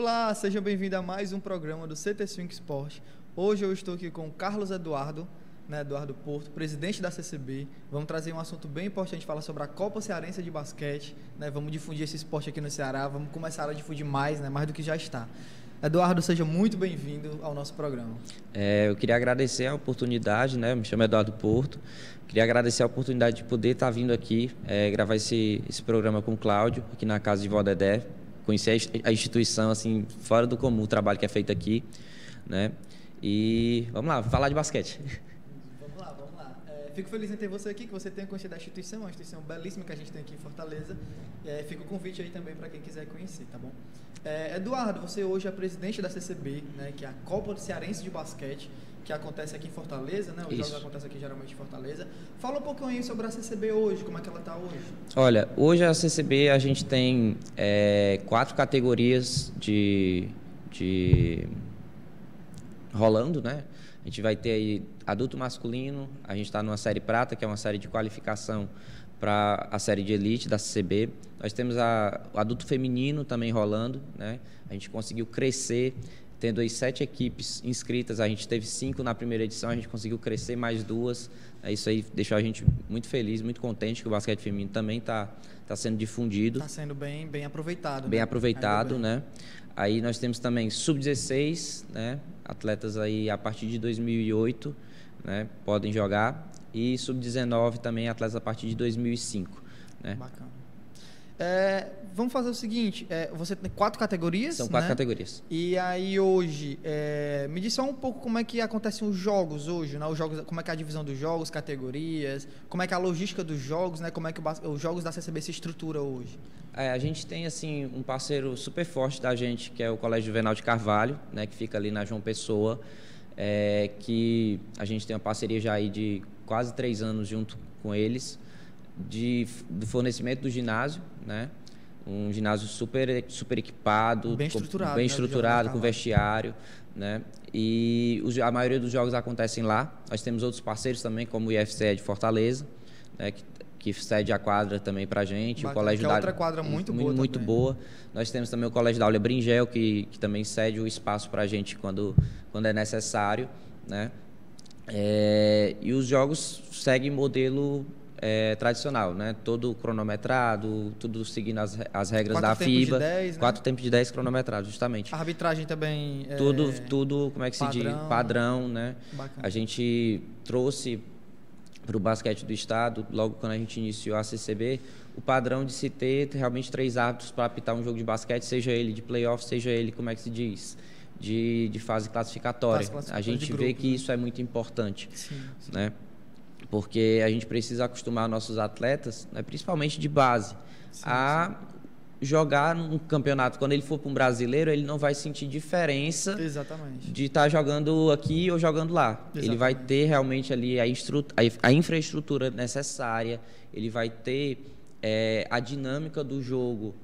Olá, seja bem-vindo a mais um programa do CT Swing Sport. Hoje eu estou aqui com o Carlos Eduardo, Eduardo Porto, presidente da CCB. Vamos trazer um assunto bem importante, falar sobre a Copa Cearense de Basquete. Vamos difundir esse esporte aqui no Ceará, vamos começar a difundir mais, mais do que já está. Eduardo, seja muito bem-vindo ao nosso programa. Eu queria agradecer a oportunidade, me chamo Eduardo Porto. Queria agradecer a oportunidade de poder estar vindo aqui, gravar esse programa com o Cláudio, aqui na casa de Vó Dedé. Conhecer a instituição, assim, fora do comum, o trabalho que é feito aqui, E vamos lá, falar de basquete. Vamos lá. Fico feliz em ter você aqui, que você tenha conhecido a instituição, uma instituição belíssima que a gente tem aqui em Fortaleza. Fica o convite aí também para quem quiser conhecer, tá bom? Eduardo, você hoje é presidente da CCB, que é a Copa Cearense de Basquete, que acontece aqui em Fortaleza, Os jogos acontecem aqui geralmente em Fortaleza. Fala um pouquinho aí sobre a CCB hoje, como é que ela está hoje? Olha, hoje a CCB a gente tem 4 categorias de rolando, A gente vai ter aí adulto masculino, a gente está numa série prata, que é uma série de qualificação para a série de elite da CCB. Nós temos o adulto feminino também rolando, A gente conseguiu crescer, tendo aí 7 equipes inscritas, a gente teve 5 na primeira edição, a gente conseguiu crescer mais 2. Isso aí deixou a gente muito feliz, muito contente que o basquete feminino também está sendo difundido. Está sendo bem aproveitado. Bem aproveitado, Aí nós temos também sub-16, atletas aí a partir de 2008, podem jogar. E sub-19 também, atletas a partir de 2005, Bacana. Vamos fazer o seguinte, você tem 4 categorias, São 4 categorias. E aí hoje, me diz só um pouco como é que acontecem os jogos hoje, Os jogos, como é que é a divisão dos jogos, categorias, como é que é a logística dos jogos, Como é que os jogos da CCB se estrutura hoje? A gente tem, assim, um parceiro super forte da gente, que é o Colégio Juvenal de Carvalho, que fica ali na João Pessoa, que a gente tem uma parceria já aí de quase 3 anos junto com eles, do fornecimento do ginásio, Um ginásio super equipado, bem estruturado, com vestiário, E a maioria dos jogos acontecem lá. Nós temos outros parceiros também, como o IFCE de Fortaleza, que cede a quadra também para a gente. Bacana, o colégio que é outra quadra muito boa. Muito boa. Nós temos também o Colégio da Aulia Bringel, que também cede o espaço para a gente quando é necessário, E os jogos seguem modelo tradicional, Todo cronometrado, tudo seguindo as regras da FIBA. 4 tempos de 10 cronometrados, justamente. A arbitragem também tudo, como é que padrão, se diz? Padrão, Bacana. A gente trouxe para o basquete do estado, logo quando a gente iniciou a CCB, o padrão de se ter realmente 3 árbitros para apitar um jogo de basquete, seja ele de playoff, seja ele, como é que se diz? De fase classificatória. A gente vê que isso é muito importante, sim. Porque a gente precisa acostumar nossos atletas, principalmente de base, a jogar num campeonato. Quando ele for para um brasileiro, ele não vai sentir diferença. Exatamente. De estar jogando aqui ou jogando lá. Exatamente. Ele vai ter realmente ali a infraestrutura necessária, ele vai ter a dinâmica do jogo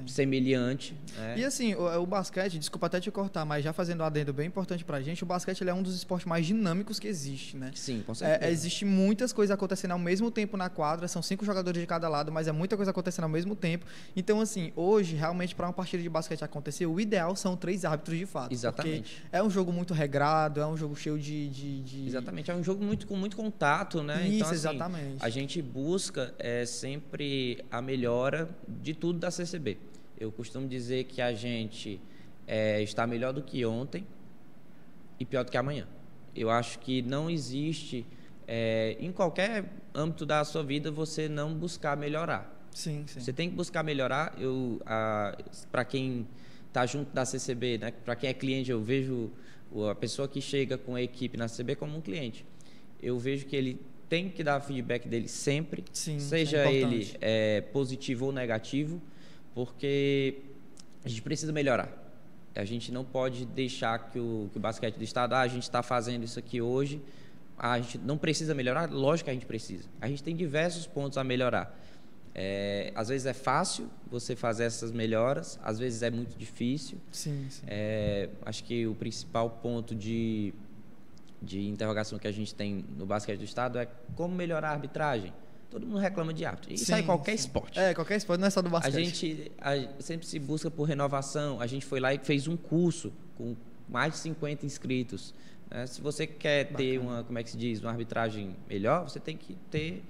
semelhante. E assim, o basquete, desculpa até te cortar, mas já fazendo um adendo bem importante pra gente, o basquete ele é um dos esportes mais dinâmicos que existe, Sim, com certeza. Existe muitas coisas acontecendo ao mesmo tempo na quadra, são 5 jogadores de cada lado, mas é muita coisa acontecendo ao mesmo tempo. Então, assim, hoje, realmente, para uma partida de basquete acontecer, o ideal são 3 árbitros de fato. Exatamente. Porque é um jogo muito regrado, é um jogo cheio de... Exatamente, é um jogo com muito contato, Isso, então, assim, exatamente. A gente busca sempre a melhora de tudo da CCB. Eu costumo dizer que a gente está melhor do que ontem e pior do que amanhã. Eu acho que não existe, em qualquer âmbito da sua vida, você não buscar melhorar. Sim. Você tem que buscar melhorar. Para quem está junto da CCB, para quem é cliente, eu vejo a pessoa que chega com a equipe na CCB como um cliente. Eu vejo que ele tem que dar feedback dele sempre, seja ele positivo ou negativo, porque a gente precisa melhorar. A gente não pode deixar que o basquete do estado, a gente está fazendo isso aqui hoje, a gente não precisa melhorar? Lógico que a gente precisa. A gente tem diversos pontos a melhorar. Às vezes é fácil você fazer essas melhoras, às vezes é muito difícil. Sim. Acho que o principal ponto de interrogação que a gente tem no basquete do estado é como melhorar a arbitragem. todo mundo reclama de árbitro. Isso Sim, aí qualquer sim. esporte. Qualquer esporte, não é só do basquete. Sempre se busca por renovação. A gente foi lá e fez um curso com mais de 50 inscritos. Né? Se você quer ter como é que se diz, uma arbitragem melhor, você tem que ter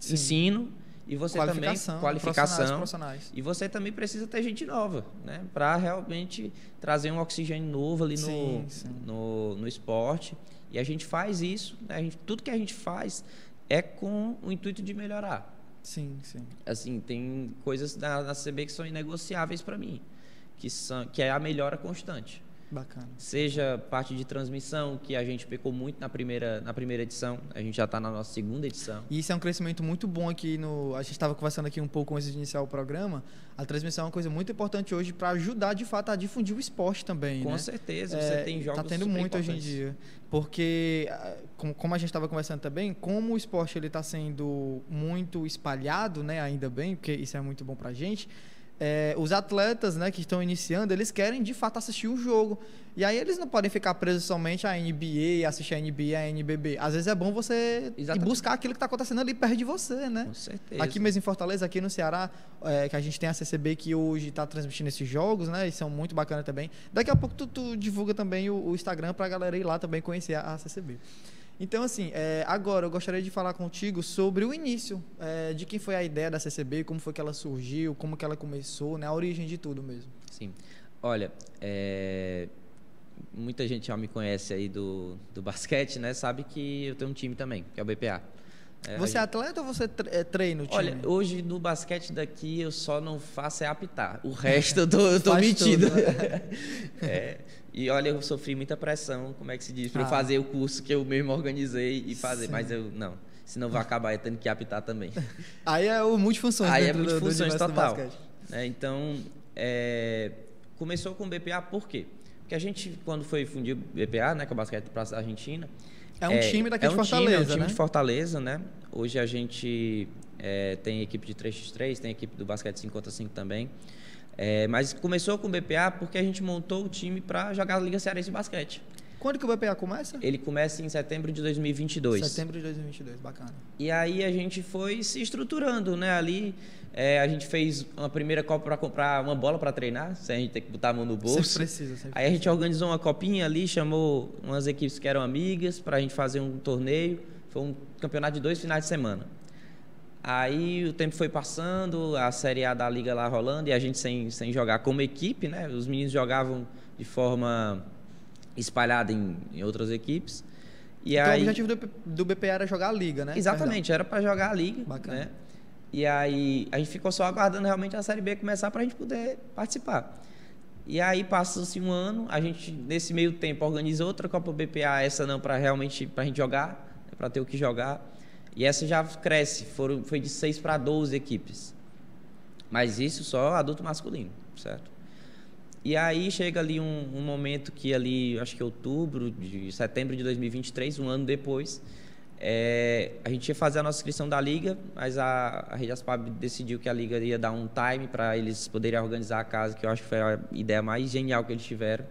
ensino e você também qualificação profissionais. E você também precisa ter gente nova, né? Para realmente trazer um oxigênio novo ali no esporte. E a gente faz isso, né? Tudo que a gente faz é com o intuito de melhorar. Sim. Assim, tem coisas na CB que são inegociáveis para mim, que é a melhora constante. Bacana. Seja parte de transmissão, que a gente pecou muito na primeira edição, a gente já está na nossa segunda edição. E isso é um crescimento muito bom aqui a gente estava conversando aqui um pouco antes de iniciar o programa. A transmissão é uma coisa muito importante hoje para ajudar, de fato, a difundir o esporte também. Com certeza, você tem jogos. Está tendo muito hoje em dia. Porque, como a gente estava conversando também, como o esporte está sendo muito espalhado, né, ainda bem, porque isso é muito bom para a gente. Os atletas, né, que estão iniciando, eles querem de fato assistir o jogo. E aí eles não podem ficar presos somente à NBA, assistir a NBA, a NBB. Às vezes é bom você ir buscar aquilo que está acontecendo ali perto de você, né? Com certeza. Aqui mesmo em Fortaleza, aqui no Ceará, que a gente tem a CCB que hoje está transmitindo esses jogos, né? E são muito bacanas também. Daqui a pouco tu divulga também o Instagram para a galera ir lá também conhecer a CCB. Então, assim, agora eu gostaria de falar contigo sobre o início, de quem foi a ideia da CCB, como foi que ela surgiu, como que ela começou, né? A origem de tudo mesmo. Sim. Olha, muita gente já me conhece aí do basquete, né? Sabe que eu tenho um time também, que é o BPA. Você é atleta ou você treina o time? Olha, hoje no basquete daqui eu só não faço apitar. O resto eu tô metido. Tudo, né? E olha, eu sofri muita pressão, como é que se diz, para eu fazer o curso que eu mesmo organizei e fazer. Sim. Mas eu não, senão vai acabar tendo que apitar também. Aí é o multifunções. Aí é multifunções total. Então, começou com o BPA por quê? Porque a gente, quando foi fundir o BPA, né, que é o Basquete da Praça da Argentina... É um time daqui de Fortaleza, É um time de Fortaleza, né? Hoje a gente tem equipe de 3x3, tem equipe do basquete 5x5 também. Mas começou com o BPA porque a gente montou o time para jogar a Liga Cearense de Basquete. Quando que o BPA começa? Ele começa em setembro de 2022. Setembro de 2022, bacana. E aí a gente foi se estruturando, né? Ali a gente fez uma primeira copa para comprar uma bola para treinar, sem a gente ter que botar a mão no bolso. Sempre precisa. Aí a gente organizou uma copinha ali, chamou umas equipes que eram amigas para a gente fazer um torneio. Foi um campeonato de 2 finais de semana. Aí o tempo foi passando, a Série A da Liga lá rolando e a gente sem jogar como equipe, né? Os meninos jogavam de forma espalhada em outras equipes. E então aí... o objetivo do BPA era jogar a Liga, né? Exatamente, era para jogar a Liga. Bacana. Né? E aí a gente ficou só aguardando realmente a Série B começar para a gente poder participar. E aí passou-se um ano, a gente nesse meio tempo organizou outra Copa BPA, essa não para a gente jogar, para ter o que jogar. E essa já cresce, foi de 6 para 12 equipes. Mas isso só adulto masculino, certo? E aí chega ali um momento que ali, acho que setembro de 2023, um ano depois, a gente ia fazer a nossa inscrição da Liga, mas a Rede Aspab decidiu que a Liga ia dar um time para eles poderem organizar a casa, que eu acho que foi a ideia mais genial que eles tiveram.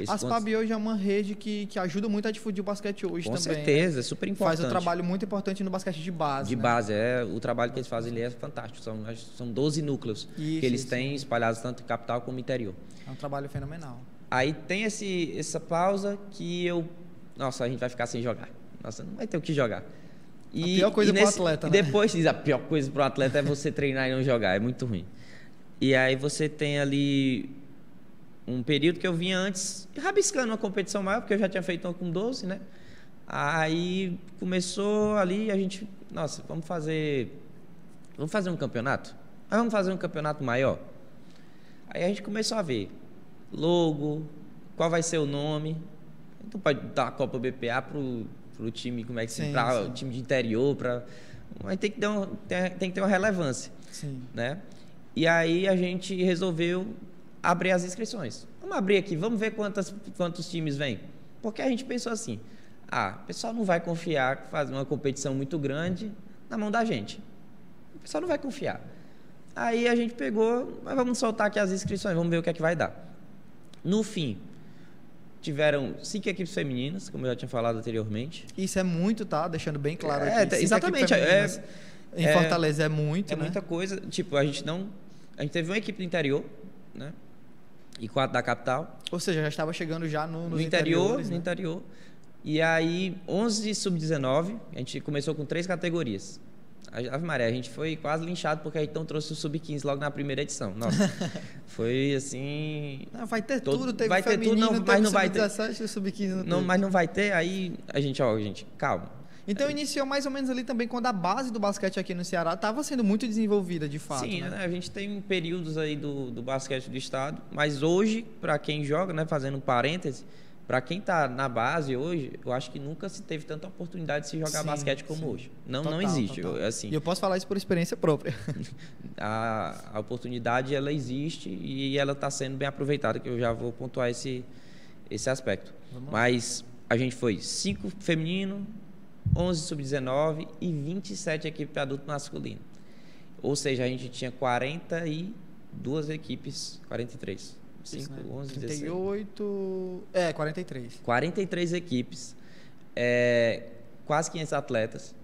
A Aspab hoje é uma rede que ajuda muito a difundir o basquete hoje também. Com certeza, né? É super importante. Faz um trabalho muito importante no basquete de base. De base, o trabalho que eles fazem ali é fantástico. São 12 núcleos que eles têm espalhados tanto em capital como no interior. É um trabalho fenomenal. Aí tem essa pausa que nossa, a gente vai ficar sem jogar. Nossa, não vai ter o que jogar. A pior coisa para o atleta, né? E depois diz, a pior coisa para o atleta é você treinar e não jogar. É muito ruim. E aí você tem ali um período que eu vinha antes rabiscando uma competição maior, porque eu já tinha feito uma com 12, né? Aí começou ali, a gente, nossa, vamos fazer um campeonato? Mas vamos fazer um campeonato maior? Aí a gente começou a ver logo, qual vai ser o nome. Então pode dar a Copa BPA pro time, como é que se para o time de interior, mas tem que ter uma relevância, sim, né? E aí a gente resolveu abrir as inscrições. Vamos abrir aqui, vamos ver quantos times vêm. Porque a gente pensou assim, o pessoal não vai confiar fazer uma competição muito grande na mão da gente. O pessoal não vai confiar. Aí a gente pegou, mas vamos soltar aqui as inscrições, vamos ver o que é que vai dar. No fim, tiveram 5 equipes femininas, como eu já tinha falado anteriormente. Isso é muito, tá? Deixando bem claro aqui. Exatamente. Em Fortaleza é muito, né? Muita coisa. Tipo, a gente teve uma equipe do interior, né? E 4 da capital. Ou seja, já estava chegando já nos interior, né? No interior. E aí, 11 sub-19, a gente começou com 3 categorias. Ave Maria, a gente foi quase linchado porque a gente não trouxe o sub-15 logo na primeira edição. Nossa, foi assim... Não, vai ter tudo, teve vai feminino, ter tudo, não, mas não vai ter. Sub-17 e sub-15 não, mas não vai ter, aí a gente, calma. Então iniciou mais ou menos ali também quando a base do basquete aqui no Ceará estava sendo muito desenvolvida, de fato. Sim, né? A gente tem períodos aí do basquete do estado, mas hoje, para quem joga, né, fazendo um parêntese, para quem está na base hoje, eu acho que nunca se teve tanta oportunidade de se jogar basquete como hoje. Não existe. Assim, e eu posso falar isso por experiência própria. A oportunidade, ela existe e ela está sendo bem aproveitada, que eu já vou pontuar esse aspecto. Mas a gente foi 5 feminino, 11 sub-19 e 27 equipes para adulto masculino. Ou seja, a gente tinha 42 equipes, 43. 5, né? 11, 38... 43. 43 equipes, quase 500 atletas.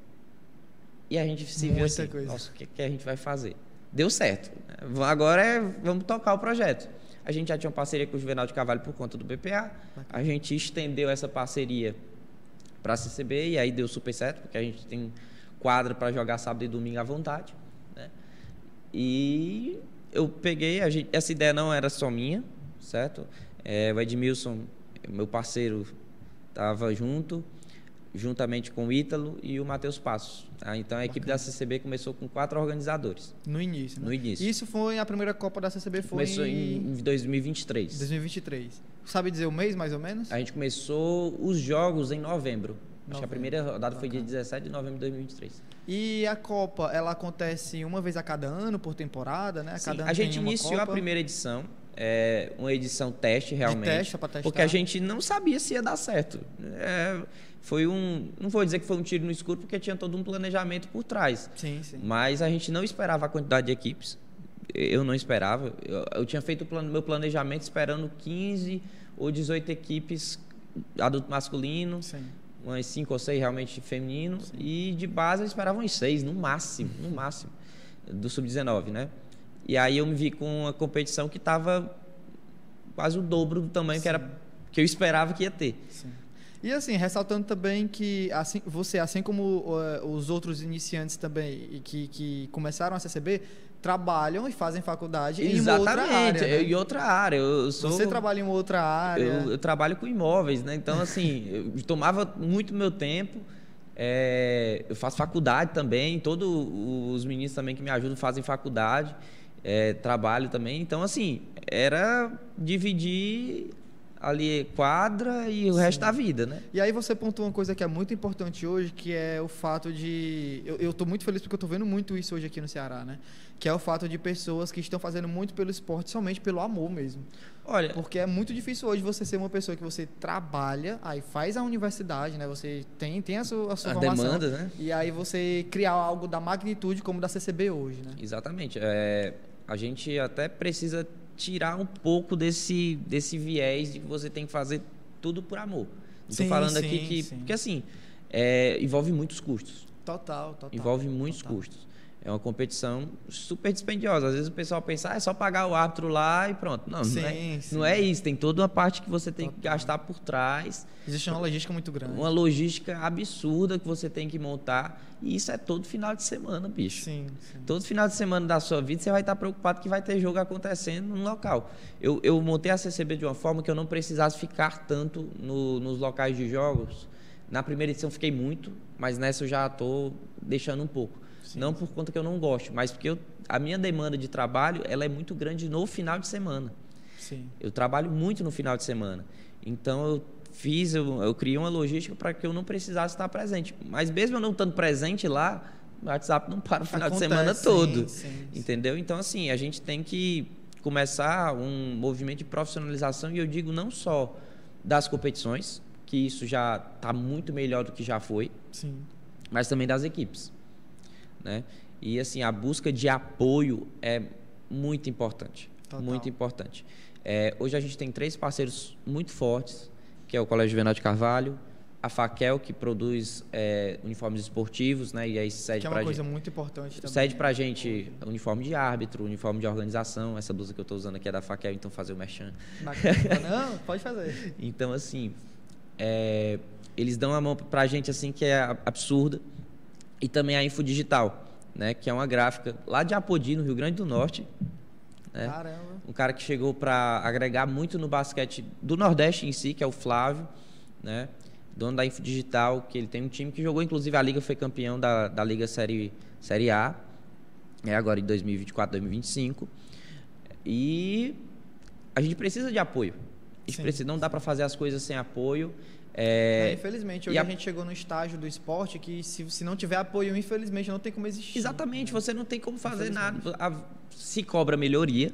E a gente se viu assim, nossa, o que a gente vai fazer? Deu certo. Agora vamos tocar o projeto. A gente já tinha uma parceria com o Juvenal de Carvalho por conta do BPA. A gente estendeu essa parceria para a CCB e aí deu super certo, porque a gente tem quadra para jogar sábado e domingo à vontade, né? E eu peguei, essa ideia não era só minha, certo? O Edmilson, meu parceiro, estava juntamente com o Ítalo e o Matheus Passos. Tá? Então a equipe da CCB começou com 4 organizadores. No início, né? No início. Isso foi a primeira Copa da CCB? Começou em 2023. 2023. Sabe dizer o mês, mais ou menos? A gente começou os jogos em novembro. Acho que a primeira rodada foi dia 17 de novembro de 2023. E a Copa, ela acontece uma vez a cada ano, por temporada, né? Sim, a gente iniciou a primeira edição, uma edição teste realmente. De teste, para testar. Porque a gente não sabia se ia dar certo. Não vou dizer que foi um tiro no escuro, porque tinha todo um planejamento por trás. Sim. Mas a gente não esperava a quantidade de equipes. Eu não esperava. Eu tinha feito meu planejamento esperando 15 ou 18 equipes adulto masculino. Sim. Umas 5 ou 6 realmente feminino. Sim. E de base eu esperava uns 6, no máximo, do sub-19, né? E aí eu me vi com uma competição que estava quase o dobro do tamanho que eu esperava que ia ter. Sim. E assim, ressaltando também que assim como os outros iniciantes também e que começaram a CCB, trabalham e fazem faculdade em uma outra área. Né? Em outra área. Você trabalha em outra área. Eu trabalho com imóveis, né? Então, assim, eu tomava muito meu tempo. Eu faço faculdade também. Todos os meninos também que me ajudam fazem faculdade. Trabalho também. Então, assim, era dividir ali quadra e o resto da vida, né? E aí você pontuou uma coisa que é muito importante hoje, que é o fato de... Eu estou muito feliz porque eu estou vendo muito isso hoje aqui no Ceará, né? Que é o fato de pessoas que estão fazendo muito pelo esporte, somente pelo amor mesmo. Olha... Porque é muito difícil hoje você ser uma pessoa que você trabalha, aí faz a universidade, né? Você tem a sua formação. Demanda, né? E aí você criar algo da magnitude como da CCB hoje, né? Exatamente. A gente até precisa tirar um pouco desse viés de que você tem que fazer tudo por amor. Estou falando aqui que... Porque assim, envolve muitos custos. Total. Envolve muitos custos. É uma competição super dispendiosa. Às vezes o pessoal pensa, é só pagar o árbitro lá e pronto. Não é isso. Tem toda uma parte que você tem que gastar por trás. Existe uma logística muito grande. Uma logística absurda que você tem que montar. E isso é todo final de semana, bicho. Sim. Todo final de semana da sua vida você vai estar preocupado que vai ter jogo acontecendo no local. Eu montei a CCB de uma forma que eu não precisasse ficar tanto nos locais de jogos. Na primeira edição fiquei muito, mas nessa eu já estou deixando um pouco. Não por conta que eu não gosto, mas porque a minha demanda de trabalho ela é muito grande no final de semana. Sim. Eu trabalho muito no final de semana. Então eu criei uma logística para que eu não precisasse estar presente. Mas mesmo eu não estando presente lá, o WhatsApp não para o final de semana todo. Entendeu? Então, assim, a gente tem que começar um movimento de profissionalização, e eu digo não só das competições, que isso já está muito melhor do que já foi, mas também das equipes. Né? E assim, a busca de apoio é muito importante. Total. Muito importante. Hoje a gente tem 3 parceiros muito fortes, que é o Colégio Juvenal de Carvalho, a Faquel, que produz uniformes esportivos, né? E aí cede que é uma coisa muito importante também. Cede pra gente uniforme de árbitro, uniforme de organização. Essa blusa que eu estou usando aqui é da Faquel, então fazer o merchan. Não, pode fazer. Então, assim, eles dão a mão pra gente, assim, que é absurda. E também a Infodigital, né? Que é uma gráfica lá de Apodi, no Rio Grande do Norte. Né? Caramba. Um cara que chegou para agregar muito no basquete do Nordeste em si, que é o Flávio, né? Dono da Infodigital, que ele tem um time que jogou, inclusive, a Liga, foi campeão da Liga Série A, agora em 2024, 2025. E a gente precisa de apoio. A gente precisa, não dá para fazer as coisas sem apoio. Infelizmente, hoje a gente chegou no estágio do esporte que se não tiver apoio, infelizmente, não tem como existir. Exatamente, você não tem como fazer nada. Se cobra melhoria,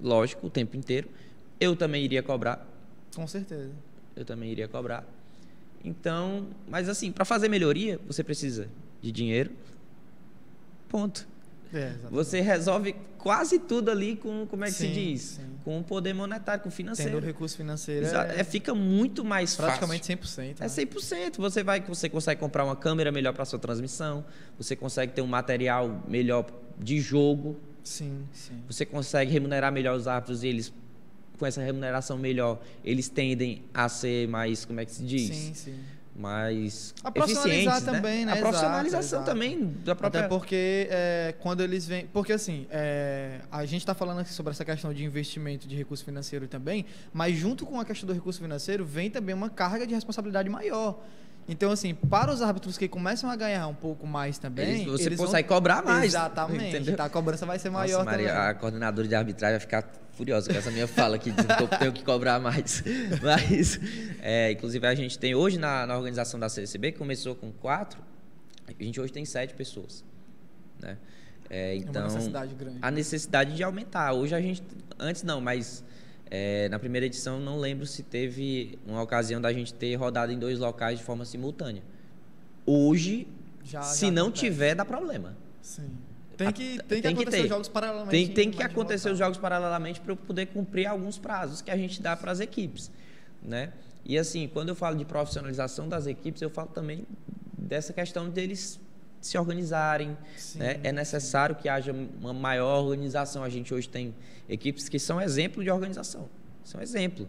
lógico, o tempo inteiro. Eu também iria cobrar. Com certeza. Eu também iria cobrar. Então, mas assim, para fazer melhoria, você precisa de dinheiro. Ponto. Você resolve quase tudo ali com, como é que se diz? Sim. Com o poder monetário, com o financeiro. Tendo o recurso financeiro. Fica muito mais praticamente fácil. 100%. É 100%. Você consegue comprar uma câmera melhor para sua transmissão. Você consegue ter um material melhor de jogo. Sim. Você consegue remunerar melhor os árbitros e eles, com essa remuneração melhor, eles tendem a ser mais, como é que se diz? Sim. Mais a profissionalizar eficientes, também, né? A profissionalização exato. também da própria... Até porque quando eles vêm... Porque assim, a gente está falando aqui sobre essa questão de investimento de recurso financeiro também, mas junto com a questão do recurso financeiro vem também uma carga de responsabilidade maior. Então, assim, para os árbitros que começam a ganhar um pouco mais também... Você consegue cobrar mais. Exatamente. Entendeu? A cobrança vai ser maior. Nossa, Maria, também. a coordenadora de arbitragem vai ficar furiosa com essa minha fala aqui, dizendo que eu tenho que cobrar mais. Mas, inclusive, a gente tem hoje na organização da CCB, que começou com 4, a gente hoje tem 7 pessoas. Né? Então, uma necessidade grande. A necessidade de aumentar. Hoje a gente... Antes não, mas... na primeira edição, não lembro se teve uma ocasião da gente ter rodado em 2 locais de forma simultânea. Hoje, se não tiver, dá problema. Sim. Tem que acontecer os jogos paralelamente. Tem que acontecer os jogos paralelamente para eu poder cumprir alguns prazos que a gente dá para as equipes. Né? E assim, quando eu falo de profissionalização das equipes, eu falo também dessa questão deles se organizarem. Sim, né? É necessário que haja uma maior organização. A gente hoje tem equipes que são exemplo de organização. São exemplo.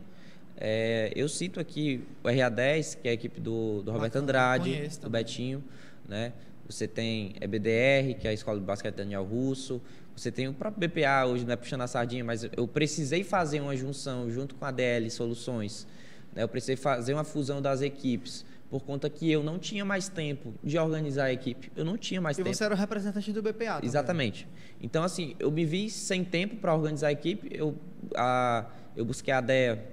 Eu cito aqui o RA10, que é a equipe do Roberto Andrade, do Betinho. Né? Você tem EBDR, que é a Escola de Basquete Daniel Russo. Você tem o próprio BPA, hoje não é puxando a sardinha, mas eu precisei fazer uma junção junto com a DL Soluções. Né? Eu precisei fazer uma fusão das equipes, por conta que eu não tinha mais tempo de organizar a equipe. Eu não tinha mais tempo. E você era o representante do BPA também. Exatamente. Então, assim, eu me vi sem tempo para organizar a equipe. Eu busquei a DEA,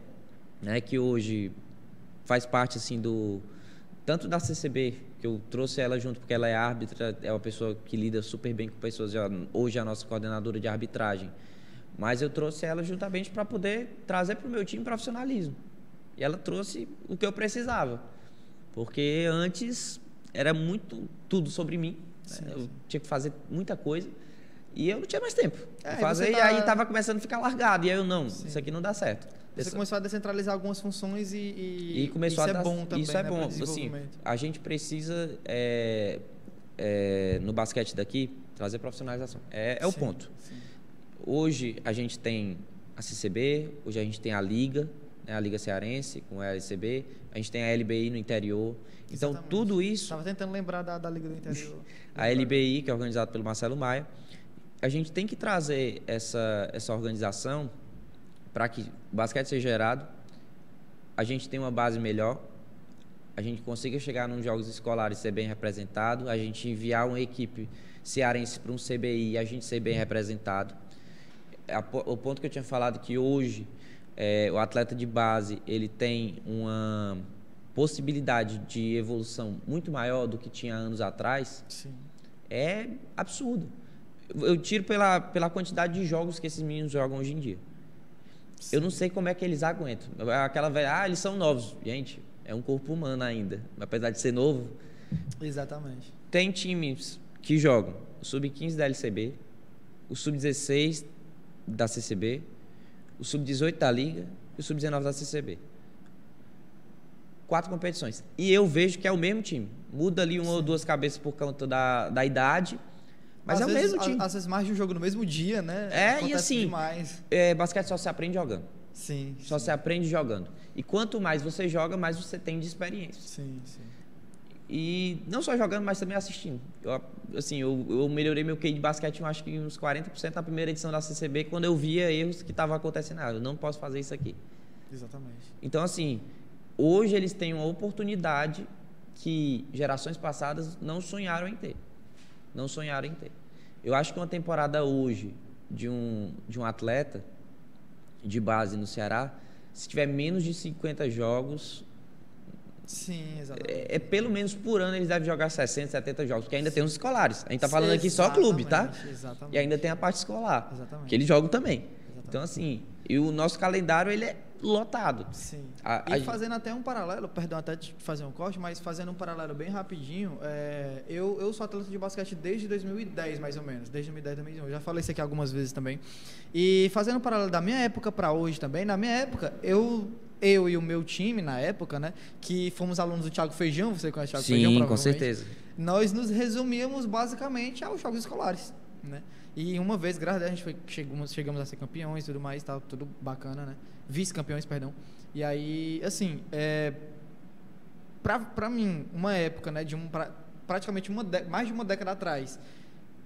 né, que hoje faz parte, assim, tanto da CCB, que eu trouxe ela junto porque ela é árbitra, é uma pessoa que lida super bem com pessoas, hoje é a nossa coordenadora de arbitragem. Mas eu trouxe ela juntamente para poder trazer para o meu time profissionalismo. E ela trouxe o que eu precisava. Porque antes era tudo sobre mim. Sim, eu tinha que fazer muita coisa e eu não tinha mais tempo. E aí estava começando a ficar largado. E aí isso aqui não dá certo. Você começou a descentralizar algumas funções e começou isso é bom também. Isso é bom. Assim, a gente precisa, no basquete daqui, trazer profissionalização. O ponto. Sim. Hoje a gente tem a CCB, hoje a gente tem a Liga, né, a Liga Cearense com a LCB, a gente tem a LBI no interior. Então, exatamente. Tudo isso... Estava tentando lembrar da Liga do Interior. A LBI, que é organizada pelo Marcelo Maia. A gente tem que trazer essa organização para que o basquete seja gerado, a gente tenha uma base melhor, a gente consiga chegar nos jogos escolares e ser bem representado, a gente enviar uma equipe cearense para um CBI e a gente ser bem representado. O ponto que eu tinha falado que hoje o atleta de base ele tem uma possibilidade de evolução muito maior do que tinha anos atrás. Sim. É absurdo. Eu tiro pela quantidade de jogos que esses meninos jogam hoje em dia. Sim. Eu não sei como é que eles aguentam. Aquela velha, eles são novos. Gente, é um corpo humano ainda. Apesar de ser novo. Exatamente. Tem times que jogam o Sub-15 da LCB, o Sub-16 da CCB, o Sub-18 da Liga e o Sub-19 da CCB. 4 competições. E eu vejo que é o mesmo time. Muda ali uma ou duas cabeças por conta da idade, mas é o mesmo time. Às vezes mais de um jogo no mesmo dia, né? Acontece e assim, basquete só se aprende jogando. Sim. Só se aprende jogando. E quanto mais você joga, mais você tem de experiência. Sim. E não só jogando, mas também assistindo. Eu melhorei meu QI de basquete, eu acho que uns 40% na primeira edição da CCB, quando eu via erros que estavam acontecendo. Eu não posso fazer isso aqui. Exatamente. Então, assim, hoje eles têm uma oportunidade que gerações passadas não sonharam em ter. Não sonharam em ter. Eu acho que uma temporada hoje de um atleta de base no Ceará, se tiver menos de 50 jogos... Sim, exatamente. Pelo menos por ano eles devem jogar 60, 70 jogos, porque ainda tem os escolares. A gente está falando aqui só clube, tá? Exatamente. E ainda tem a parte escolar, exatamente. que eles jogam também. Exatamente. Então, assim, e o nosso calendário, ele é lotado. Sim. E fazendo até um paralelo, perdão até de fazer um corte, mas fazendo um paralelo bem rapidinho, eu sou atleta de basquete desde 2010, mais ou menos, desde 2010, 2011. Eu já falei isso aqui algumas vezes também. E fazendo um paralelo da minha época para hoje também, na minha época, eu e o meu time, na época, né, que fomos alunos do Thiago Feijão, você conhece o Thiago Feijão? Sim, com certeza. Nós nos resumíamos basicamente aos jogos escolares, né? E uma vez, graças a Deus, a gente chegamos a ser campeões e tudo mais, tá, tudo bacana, né? Vice-campeões, perdão. E aí, assim, pra mim, uma época, né, praticamente mais de uma década atrás,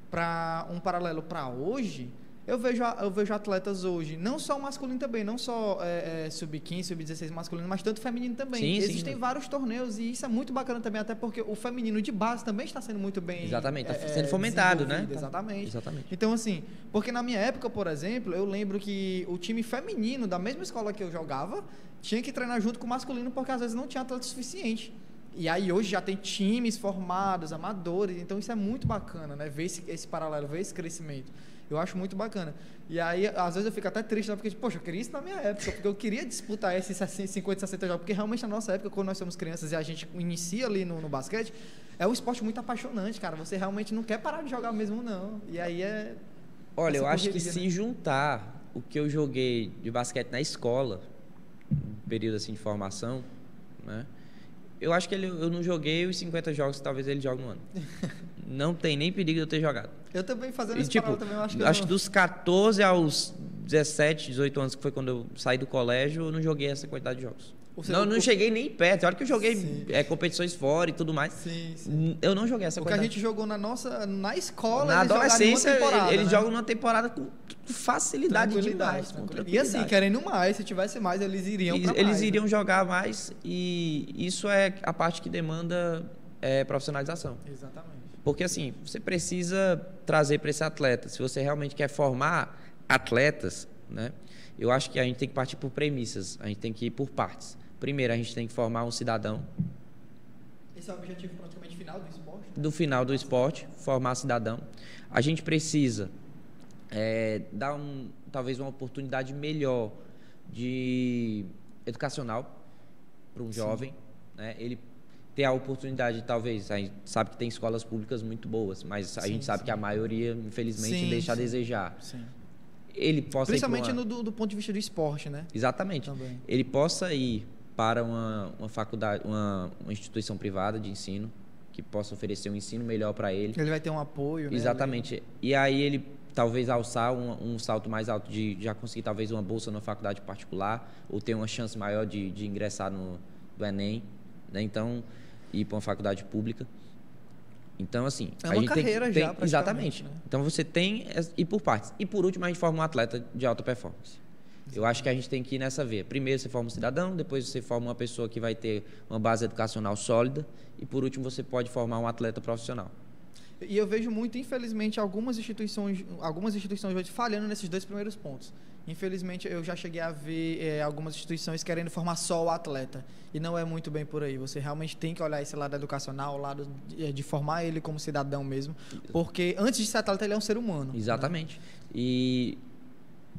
para um paralelo para hoje, eu vejo atletas hoje, não só o masculino também, não só sub-15, sub-16 masculino, mas tanto feminino também. Sim, existem vários torneios e isso é muito bacana também, até porque o feminino de base também está sendo muito bem... Exatamente, está sendo fomentado, né? Exatamente. Então, assim, porque na minha época, por exemplo, eu lembro que o time feminino da mesma escola que eu jogava tinha que treinar junto com o masculino porque às vezes não tinha atleta suficiente. E aí hoje já tem times formados, amadores, então isso é muito bacana, né? Ver esse paralelo, ver esse crescimento. Eu acho muito bacana. E aí, às vezes eu fico até triste, né? Porque, poxa, eu queria isso na minha época, porque eu queria disputar esses 50, 60 jogos, porque realmente na nossa época, quando nós somos crianças e a gente inicia ali no basquete, é um esporte muito apaixonante, cara. Você realmente não quer parar de jogar mesmo, não. E aí Olha, eu acho que se juntar o que eu joguei de basquete na escola, período assim de formação, né? Eu acho que eu não joguei os 50 jogos que talvez ele jogue no ano. Não tem nem perigo de eu ter jogado. Eu também fazendo esse paralelo também, eu acho que acho que dos 14 aos 17, 18 anos, que foi quando eu saí do colégio, eu não joguei essa quantidade de jogos. Não cheguei nem perto. A hora que eu joguei competições fora e tudo mais, eu não joguei essa quantidade. Porque a gente jogou na escola, na adolescência, eles né? jogam numa temporada com facilidade demais. E assim, querendo mais, se tivesse mais, eles iriam pra mais. Eles iriam jogar mais e isso é a parte que demanda profissionalização. Exatamente. Porque assim, você precisa trazer para esse atleta, se você realmente quer formar atletas, né? Eu acho que a gente tem que partir por premissas, a gente tem que ir por partes. Primeiro, a gente tem que formar um cidadão. Esse é o objetivo praticamente final do esporte? Do final do esporte, formar cidadão. A gente precisa dar talvez uma oportunidade melhor de educacional para um jovem, né? Ele ter a oportunidade, talvez, a gente sabe que tem escolas públicas muito boas, mas a gente sabe que a maioria, infelizmente, deixa a desejar. Sim. Ele possa principalmente do ponto de vista do esporte, né? Exatamente. Também. Ele possa ir para uma faculdade, uma instituição privada de ensino, que possa oferecer um ensino melhor para ele. Ele vai ter um apoio, né? Exatamente. E aí ele talvez alçar um salto mais alto de já conseguir talvez uma bolsa numa faculdade particular ou ter uma chance maior de ingressar do Enem, né? Então, ir para uma faculdade pública. Então, assim... É uma carreira já, praticamente. Exatamente. Né? Então, você tem... E por partes. E, por último, a gente forma um atleta de alta performance. Eu acho que a gente tem que ir nessa via. Primeiro, você forma um cidadão, depois você forma uma pessoa que vai ter uma base educacional sólida e, por último, você pode formar um atleta profissional. E eu vejo muito, infelizmente, algumas instituições hoje falhando nesses dois primeiros pontos. Infelizmente, eu já cheguei a ver algumas instituições querendo formar só o atleta. E não é muito bem por aí. Você realmente tem que olhar esse lado educacional, o lado de formar ele como cidadão mesmo. Porque antes de ser atleta, ele é um ser humano. Exatamente. Né?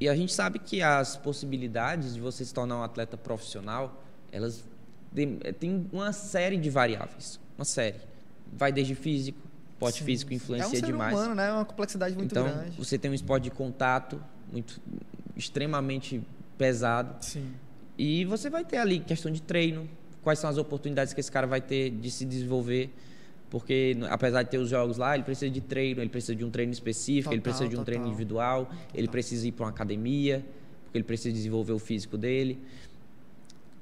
E a gente sabe que as possibilidades de você se tornar um atleta profissional, elas têm uma série de variáveis. Uma série. Vai desde físico, esporte físico influencia demais. É um ser humano, né? É uma complexidade muito grande. Então, você tem um esporte de contato extremamente pesado. Sim. E você vai ter ali questão de treino, quais são as oportunidades que esse cara vai ter de se desenvolver. Porque, apesar de ter os jogos lá, ele precisa de treino, ele precisa de um treino específico, ele precisa de um treino individual, ele precisa ir para uma academia, porque ele precisa desenvolver o físico dele.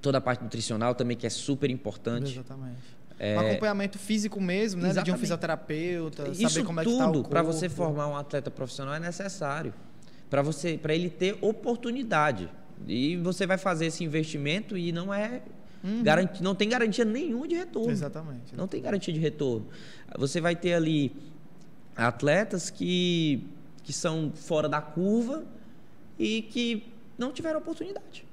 Toda a parte nutricional também, que é super importante. Exatamente. O acompanhamento físico mesmo, né? De um fisioterapeuta, saber como é que está o corpo. Isso tudo, para você formar um atleta profissional, é necessário. Para ele ter oportunidade. E você vai fazer esse investimento e não é... não tem garantia nenhuma de retorno. Exatamente. Não tem garantia de retorno. Você vai ter ali atletas que são fora da curva e que não tiveram oportunidade.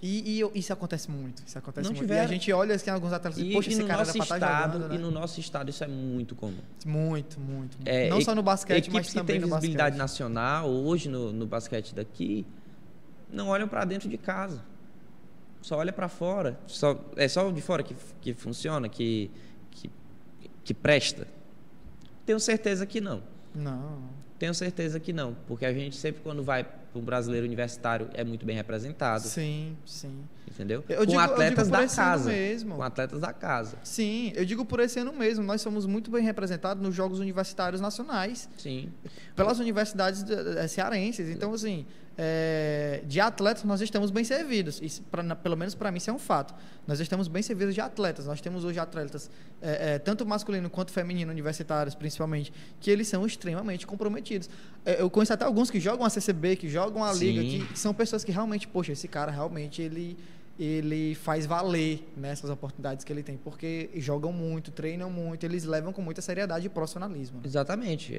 E isso acontece muito. Isso acontece não muito. tiveram. E a gente olha assim, alguns atletas e poxa, esse cara era para estar jogando, né? E no nosso estado isso é muito comum. Muito. Não só no basquete, mas também no basquete. Equipes que têm visibilidade nacional, hoje no basquete daqui, não olham para dentro de casa. Só olha para fora. É só de fora que funciona, que presta? Tenho certeza que não. Não. Tenho certeza que não. Porque a gente sempre, quando vai para um brasileiro universitário, é muito bem representado. Sim. Entendeu? Com atletas da casa. Mesmo. Com atletas da casa. Sim, eu digo por esse ano mesmo. Nós somos muito bem representados nos Jogos Universitários Nacionais. Sim. Pelas universidades cearenses. Então, assim... de atletas nós estamos bem servidos. Isso, pelo menos para mim isso é um fato. Nós estamos bem servidos de atletas. Nós temos hoje atletas tanto masculino quanto feminino, universitários principalmente, que eles são extremamente comprometidos. Eu conheço até alguns que jogam a CCB, que jogam a Liga, que são pessoas que realmente, poxa, esse cara realmente ele faz valer nessas oportunidades que ele tem, porque jogam muito, treinam muito, eles levam com muita seriedade e profissionalismo. Exatamente.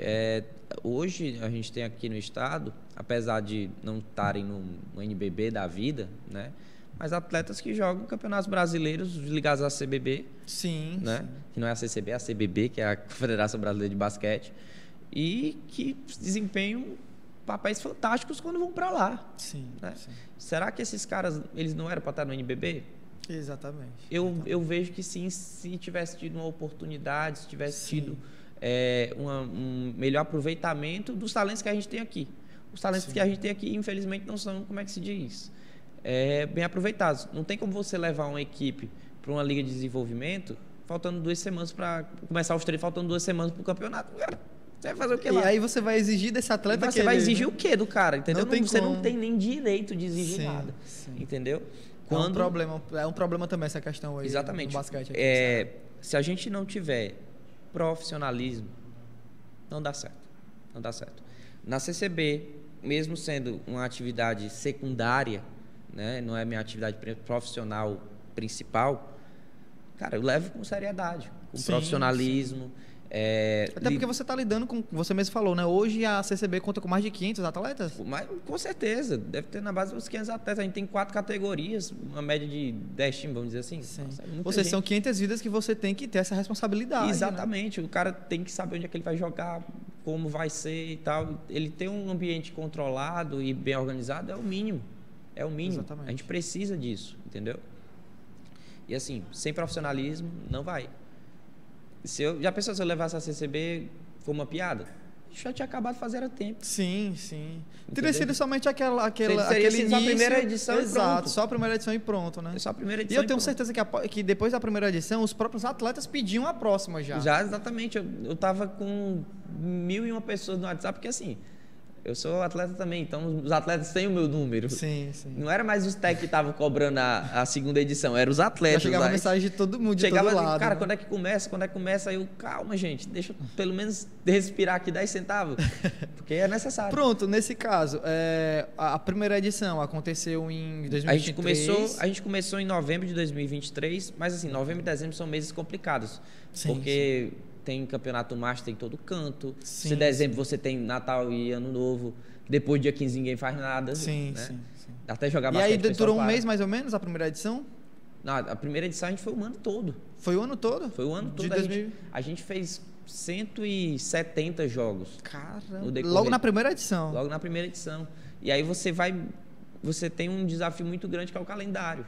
Hoje a gente tem aqui no estado, apesar de não estarem no NBB da vida, né, mas atletas que jogam campeonatos brasileiros ligados à CBB, sim. Que não é a CCB, é a CBB, que é a Federação Brasileira de Basquete, e que desempenham papéis fantásticos quando vão para lá. Sim. Será que esses caras, eles não eram para estar no NBB? Exatamente. Eu vejo que sim, se tivesse tido uma oportunidade, se tivesse tido um melhor aproveitamento dos talentos que a gente tem aqui. Os talentos que a gente tem aqui, infelizmente, não são, como é que se diz? Bem aproveitados. Não tem como você levar uma equipe para uma liga de desenvolvimento faltando 2 semanas para começar os treinos, faltando 2 semanas para o campeonato. Cara, você vai fazer o que lá? E aí você vai exigir desse atleta que você vai exigir o quê do cara, entendeu? Você como. não tem nem direito de exigir nada, entendeu? É um problema também essa questão aí. Exatamente. No basquete aqui, se a gente não tiver profissionalismo, não dá certo. Não dá certo. Na CCB, mesmo sendo uma atividade secundária, né, não é minha atividade profissional principal, cara, eu levo com seriedade, com profissionalismo. Até porque você está lidando com, você mesmo falou, né? Hoje a CCB conta com mais de 500 atletas? Com certeza, deve ter na base dos 500 atletas. A gente tem 4 categorias, uma média de 10 times, vamos dizer assim. Nossa, ou seja, são 500 vidas que você tem que ter essa responsabilidade. Exatamente, né? O cara tem que saber onde é que ele vai jogar, como vai ser e tal. Ele ter um ambiente controlado e bem organizado é o mínimo. É o mínimo. Exatamente. A gente precisa disso, entendeu? E assim, sem profissionalismo, não vai. Já pensou se eu levasse a CCB como uma piada? Já tinha acabado de fazer há tempo. Sim. Teria sido somente aquele início, só a primeira edição exato, e pronto. Só a primeira edição e pronto, né? Só a primeira edição e eu tenho certeza que depois da primeira edição, os próprios atletas pediam a próxima já. Já, exatamente. Eu tava com 1.001 pessoas no WhatsApp, porque assim... Eu sou atleta também, então os atletas têm o meu número. Sim. Não era mais os técnicos que estavam cobrando a segunda edição, eram os atletas. Já chegava mensagem de todo mundo, de todo lado. Cara, né? Quando é que começa? Aí eu, calma, gente, deixa eu pelo menos respirar aqui 10 centavos, porque é necessário. Pronto, nesse caso, a primeira edição aconteceu em 2023. A gente começou em novembro de 2023, mas assim, novembro e dezembro são meses complicados, porque... Tem campeonato master em todo canto. Se dezembro você tem Natal e Ano Novo. Depois do dia 15 ninguém faz nada. Sim. Até jogar basquete. E aí durou um mês mais ou menos a primeira edição? Não, a primeira edição a gente foi o ano todo. Foi o ano todo? Foi o ano todo. A gente fez 170 jogos. Caramba. Logo na primeira edição. Logo na primeira edição. E aí você tem um desafio muito grande que é o calendário.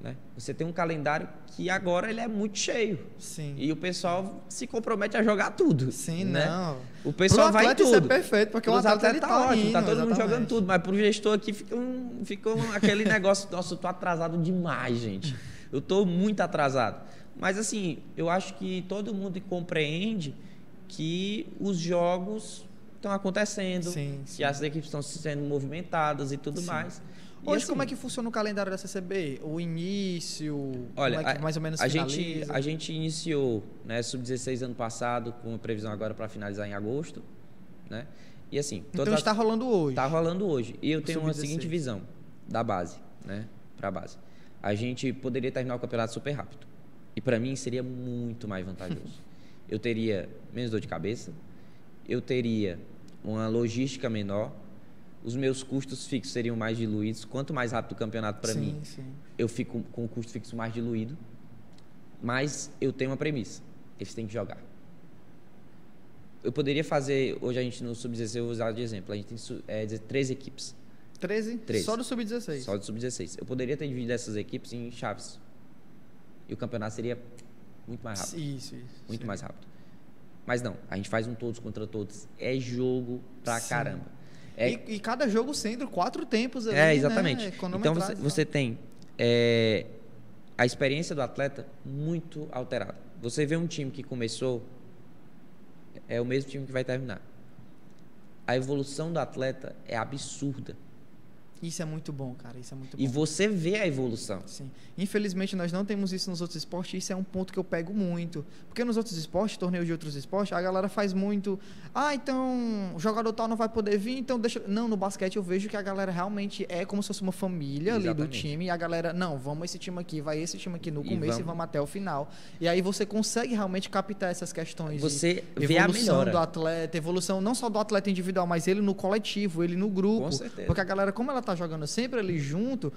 Né? Você tem um calendário que agora ele é muito cheio. Sim. E o pessoal se compromete a jogar tudo. Sim, né? não. O pessoal vai em tudo. Isso é perfeito, porque o atleta tá ótimo, tá todo exatamente. mundo jogando tudo, mas pro gestor aqui ficou aquele negócio, nossa, eu tô atrasado demais, gente. Eu estou muito atrasado. Mas, assim, eu acho que todo mundo compreende que os jogos estão acontecendo, que as equipes estão sendo movimentadas e tudo mais. E hoje, assim, como é que funciona o calendário da CCB? O início, olha, como é que mais ou menos finaliza? A gente iniciou, né, Sub-16 ano passado, com a previsão agora para finalizar em agosto, né? E assim... Então está rolando hoje? Está rolando hoje. E eu tenho uma seguinte visão da base, né, para a base. A gente poderia terminar o campeonato super rápido. E para mim seria muito mais vantajoso. Eu teria menos dor de cabeça, eu teria uma logística menor, os meus custos fixos seriam mais diluídos. Quanto mais rápido o campeonato para mim, eu fico com o custo fixo mais diluído. Mas eu tenho uma premissa: eles têm que jogar. Eu poderia fazer, hoje a gente no Sub-16, eu vou usar de exemplo, a gente tem 13 equipes. 13? Só do Sub-16? Só do Sub-16. Eu poderia ter dividido essas equipes em chaves. E o campeonato seria muito mais rápido. Isso. Muito mais rápido. Mas não, a gente faz um todos contra todos. É jogo pra caramba. E cada jogo sendo 4 tempos ali, exatamente. Né? Então você tem a experiência do atleta muito alterada. Você vê um time que começou, é o mesmo time que vai terminar. A evolução do atleta é absurda. Isso é muito bom, cara. Isso é muito bom. E você vê a evolução. Sim. Infelizmente, nós não temos isso nos outros esportes. E isso é um ponto que eu pego muito. Porque nos outros esportes, torneios de outros esportes, a galera faz muito... então o jogador tal não vai poder vir, então deixa... Não, no basquete eu vejo que a galera realmente é como se fosse uma família ali do time. E a galera, não, vamos esse time aqui, vai esse time aqui no começo e vamos até o final. E aí você consegue realmente captar essas questões você de vê evolução a do atleta, evolução não só do atleta individual, mas ele no coletivo, ele no grupo. Com certeza. Porque a galera, como ela tá jogando sempre ali junto,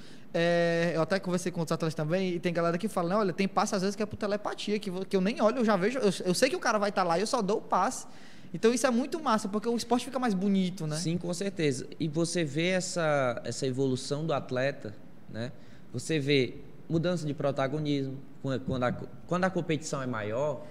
eu até conversei com outros atletas também, e tem galera que fala, né, olha, tem passe às vezes que é por telepatia, que eu nem olho, eu já vejo, eu sei que o cara vai estar lá e eu só dou o passe. Então isso é muito massa, porque o esporte fica mais bonito, né? Sim, com certeza. E você vê essa evolução do atleta, né? Você vê mudança de protagonismo, quando a competição é maior,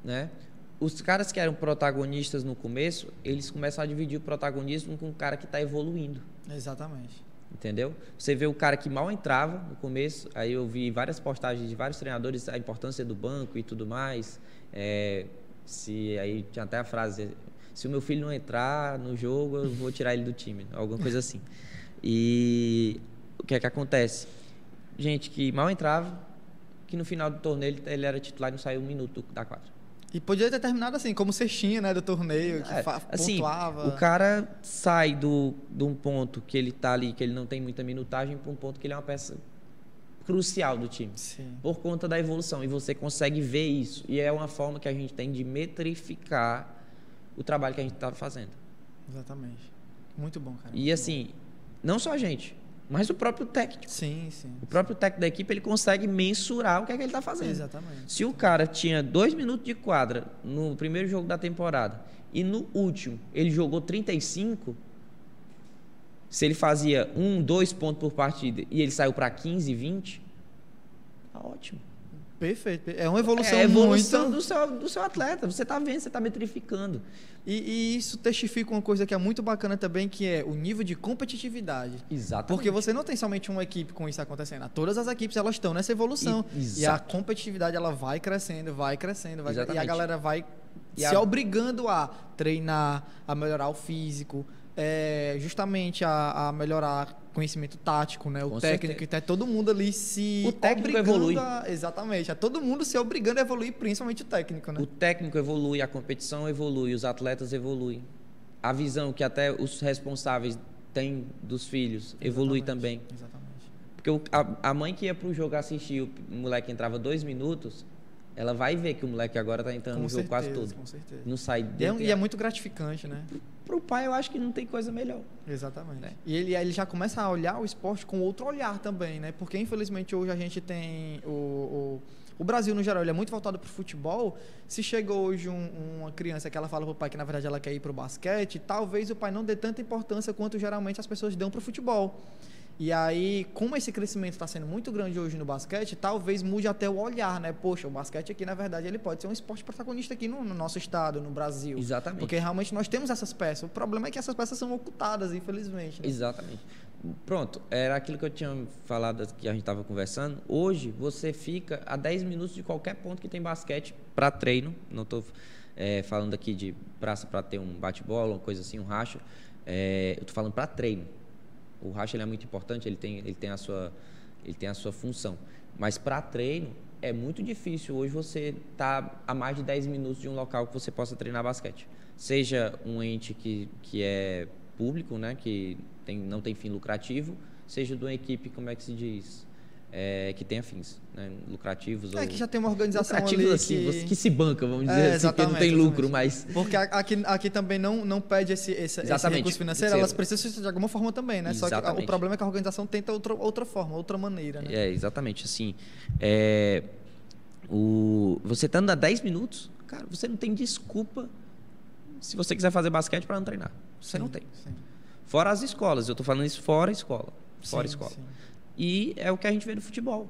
né? Os caras que eram protagonistas no começo, eles começam a dividir o protagonismo com o cara que está evoluindo. Exatamente. Entendeu? Você vê o cara que mal entrava no começo, aí eu vi várias postagens de vários treinadores, a importância do banco e tudo mais. Aí tinha até a frase, se o meu filho não entrar no jogo, eu vou tirar ele do time, alguma coisa assim. E o que é que acontece? Gente que mal entrava, que no final do torneio ele era titular e não saiu um minuto da quadra. E podia ter terminado assim, como cestinha, né, do torneio, que assim, pontuava. O cara sai de um ponto que ele tá ali, que ele não tem muita minutagem, para um ponto que ele é uma peça crucial do time. Sim. Por conta da evolução. E você consegue ver isso. E é uma forma que a gente tem de metrificar o trabalho que a gente está fazendo. Exatamente. Muito bom, cara. E assim, não só a gente, mas o próprio técnico. Sim. O próprio técnico da equipe, ele consegue mensurar o que é que ele está fazendo. Exatamente. Se o cara tinha 2 minutos de quadra no primeiro jogo da temporada e no último ele jogou 35, se ele fazia 2 pontos por partida e ele saiu para 15, 20, tá ótimo. Perfeito. É uma evolução, muito... do seu atleta. Você está vendo, você está metrificando. E isso testifica uma coisa que é muito bacana também, que é o nível de competitividade. Exatamente. Porque você não tem somente uma equipe com isso acontecendo. Todas as equipes, elas estão nessa evolução. E a competitividade, ela vai crescendo. E a galera vai obrigando a treinar, a melhorar o físico, justamente a melhorar conhecimento tático, né? O técnico, e tá todo mundo ali o técnico evolui. Exatamente. Todo mundo se obrigando a evoluir, principalmente o técnico, né? O técnico evolui, a competição evolui, os atletas evoluem. A visão que até os responsáveis têm dos filhos evolui também. Exatamente. Porque a mãe que ia pro jogo assistir, o moleque entrava 2 minutos, ela vai ver que o moleque agora tá entrando no jogo quase todo. Com certeza. Não sai dentro. E é muito gratificante, né? Pro pai, eu acho que não tem coisa melhor. Exatamente. E ele já começa a olhar o esporte com outro olhar também, né? Porque, infelizmente, hoje a gente tem... O Brasil, no geral, ele é muito voltado pro futebol. Se chega hoje uma criança que ela fala pro pai que, na verdade, ela quer ir pro basquete, talvez o pai não dê tanta importância quanto, geralmente, as pessoas dão pro futebol. E aí, como esse crescimento está sendo muito grande hoje no basquete, talvez mude até o olhar, né? Poxa, o basquete aqui, na verdade, ele pode ser um esporte protagonista aqui no nosso estado, no Brasil. Exatamente. Porque realmente nós temos essas peças. O problema é que essas peças são ocultadas, infelizmente. Né? Exatamente. Pronto, era aquilo que eu tinha falado, que a gente estava conversando. Hoje, você fica a 10 minutos de qualquer ponto que tem basquete para treino. Não estou falando aqui de praça para ter um bate-bola, uma coisa assim, um racho. Eu estou falando para treino. O racha ele é muito importante, ele tem a sua função. Mas para treino, é muito difícil hoje você estar a mais de 10 minutos de um local que você possa treinar basquete. Seja um ente que é público, né, que não tem fim lucrativo, seja de uma equipe, como é que se diz, que tenha fins, né, lucrativos. Que já tem uma organização ali assim, que se banca, vamos dizer assim, que não tem lucro, mas... Porque aqui também não pede esse recurso financeiro, elas precisam de alguma forma também, né? Exatamente. Só que o problema é que a organização tenta outra forma, outra maneira, né? Exatamente, assim, você estando a 10 minutos, cara, você não tem desculpa se você quiser fazer basquete para não treinar. Você não tem. Sim. Fora as escolas, eu estou falando isso fora escola. Fora escola. Sim. E é o que a gente vê no futebol.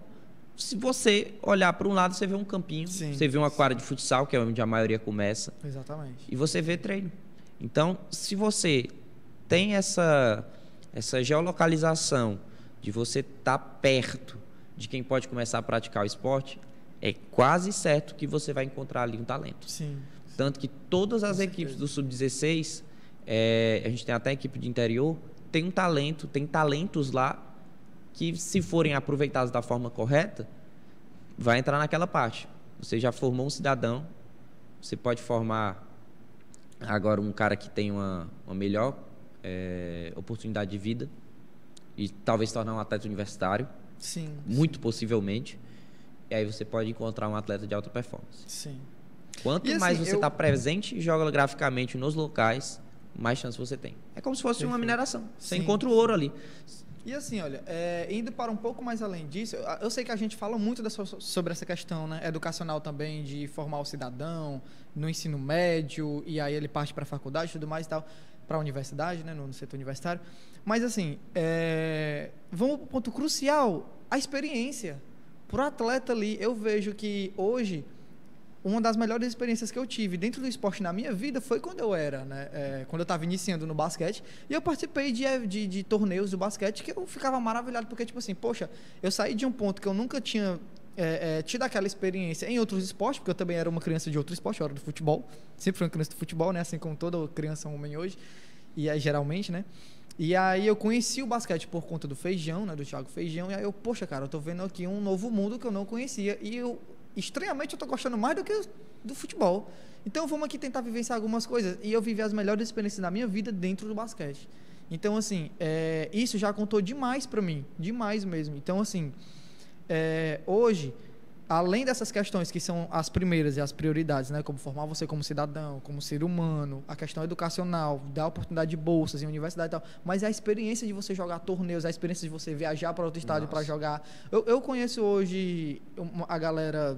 Se você olhar para um lado, você vê um campinho, você vê uma quadra de futsal, que é onde a maioria começa. Exatamente. E você vê treino. Então, se você tem essa geolocalização de você estar perto de quem pode começar a praticar o esporte, é quase certo que você vai encontrar ali um talento. Sim. Tanto que todas as equipes do Sub-16, a gente tem até a equipe de interior, tem talentos lá que, se forem aproveitados da forma correta, vai entrar naquela parte. Você já formou um cidadão, você pode formar agora um cara que tem uma melhor oportunidade de vida e talvez tornar um atleta universitário. Sim. Muito possivelmente. E aí você pode encontrar um atleta de alta performance. Sim. Quanto mais você está presente geograficamente nos locais, mais chance você tem. É como se fosse uma mineração. Você encontra o ouro ali. E assim, olha, indo para um pouco mais além disso, eu sei que a gente fala muito sobre essa questão, né, educacional também, de formar o cidadão no ensino médio, e aí ele parte para a faculdade e tudo mais e tal, para a universidade, né, no setor universitário. Mas assim, vamos para o ponto crucial, a experiência. Para o atleta ali, eu vejo que hoje, uma das melhores experiências que eu tive dentro do esporte na minha vida foi quando eu era, né? Quando eu estava iniciando no basquete, e eu participei de torneios do basquete que eu ficava maravilhado, porque, tipo assim, poxa, eu saí de um ponto que eu nunca tinha tido aquela experiência em outros esportes, porque eu também era uma criança de outro esporte, eu era do futebol, sempre fui uma criança do futebol, né? Assim como toda criança homem hoje, e aí, geralmente, né? E aí eu conheci o basquete por conta do Feijão, né? Do Thiago Feijão, e aí poxa, cara, eu tô vendo aqui um novo mundo que eu não conhecia, e estranhamente eu tô gostando mais do que do futebol. Então vamos aqui tentar vivenciar algumas coisas. E eu vivi as melhores experiências da minha vida dentro do basquete. Então, assim, isso já contou demais para mim. Demais mesmo. Então, assim, hoje, além dessas questões que são as primeiras e as prioridades, né? Como formar você como cidadão, como ser humano, a questão educacional, dar oportunidade de bolsas em universidade e tal, mas a experiência de você jogar torneios, a experiência de você viajar para outro estado para jogar. Eu conheço hoje a galera...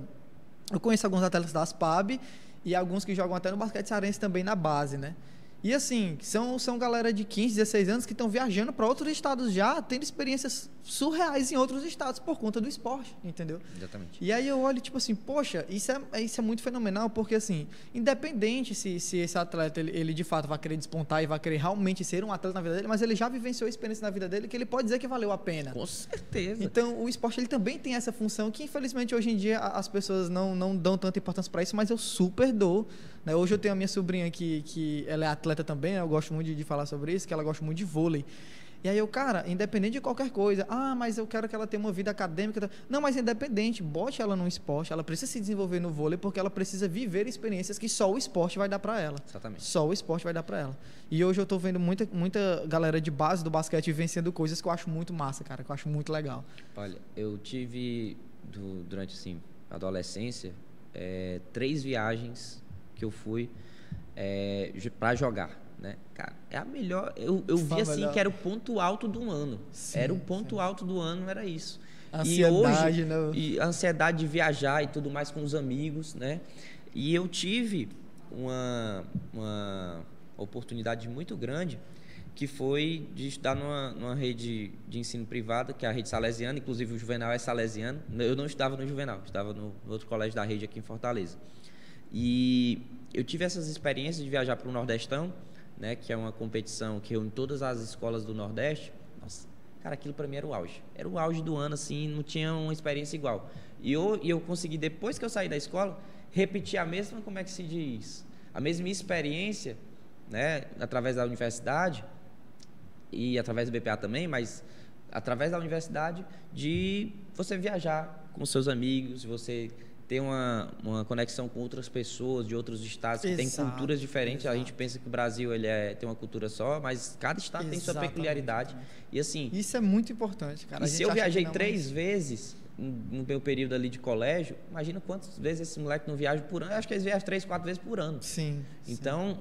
Eu conheço alguns atletas da ASPAB e alguns que jogam até no basquete cearense também na base, né? E assim, são galera de 15, 16 anos que estão viajando para outros estados já, tendo experiências surreais em outros estados por conta do esporte, entendeu? Exatamente. E aí eu olho tipo assim, poxa, isso é muito fenomenal, porque assim, independente se esse atleta, ele de fato vai querer despontar e vai querer realmente ser um atleta na vida dele, mas ele já vivenciou a experiência na vida dele que ele pode dizer que valeu a pena. Com certeza. Então, o esporte, ele também tem essa função que, infelizmente, hoje em dia as pessoas não dão tanta importância para isso, mas eu super dou. Né? Hoje eu tenho a minha sobrinha que ela é atleta também, né? Eu gosto muito de falar sobre isso, que ela gosta muito de vôlei. E aí eu, cara, independente de qualquer coisa, mas eu quero que ela tenha uma vida acadêmica. Não, mas independente, bote ela no esporte, ela precisa se desenvolver no vôlei, porque ela precisa viver experiências que só o esporte vai dar para ela. Exatamente. Só o esporte vai dar para ela. E hoje eu tô vendo muita galera de base do basquete vivenciando coisas que eu acho muito massa, cara, que eu acho muito legal. Olha, eu tive, durante, assim, a adolescência, 3 viagens que eu fui para jogar. Né? Cara, é a melhor. Eu vi assim melhor. Que era o ponto alto do ano. Sim, era o ponto alto do ano, era isso. Ansiedade, e hoje, né? E a ansiedade de viajar e tudo mais com os amigos, né? E eu tive uma oportunidade muito grande, que foi de estudar numa rede de ensino privada, que é a rede salesiana, inclusive o Juvenal é salesiano. Eu não estudava no Juvenal, estava no outro colégio da rede aqui em Fortaleza. E eu tive essas experiências de viajar para o Nordestão, né, que é uma competição que reúne todas as escolas do Nordeste. Nossa, cara, aquilo para mim era o auge. Era o auge do ano, assim, não tinha uma experiência igual. E eu consegui, depois que eu saí da escola, repetir a mesma, como é que se diz? A mesma experiência, né, através da universidade, e através do BPA também, mas através da universidade, de você viajar com seus amigos, você ter uma conexão com outras pessoas de outros estados que têm culturas diferentes. A gente pensa que o Brasil tem uma cultura só, mas cada estado tem sua peculiaridade. E assim, isso é muito importante, cara. E se eu viajei 3 vezes no meu período ali de colégio, imagina quantas vezes esse moleque não viaja por ano. Eu acho que eles viajam 3, 4 vezes por ano. Sim. Então,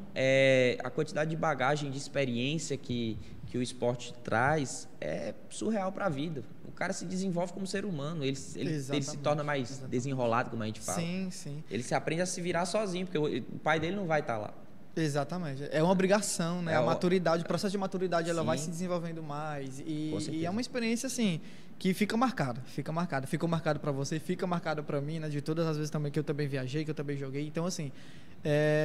a quantidade de bagagem, de experiência que o esporte traz é surreal para a vida. O cara se desenvolve como ser humano, ele se torna mais desenrolado, como a gente fala. Sim, sim. Ele se aprende a se virar sozinho, porque o pai dele não vai estar lá. Exatamente. É uma obrigação, né? A maturidade, o processo de maturidade, ela vai se desenvolvendo mais. E é uma experiência, assim, que fica marcada. Ficou marcado para você, fica marcado para mim, né? De todas as vezes também que eu também viajei, que eu também joguei. Então, assim,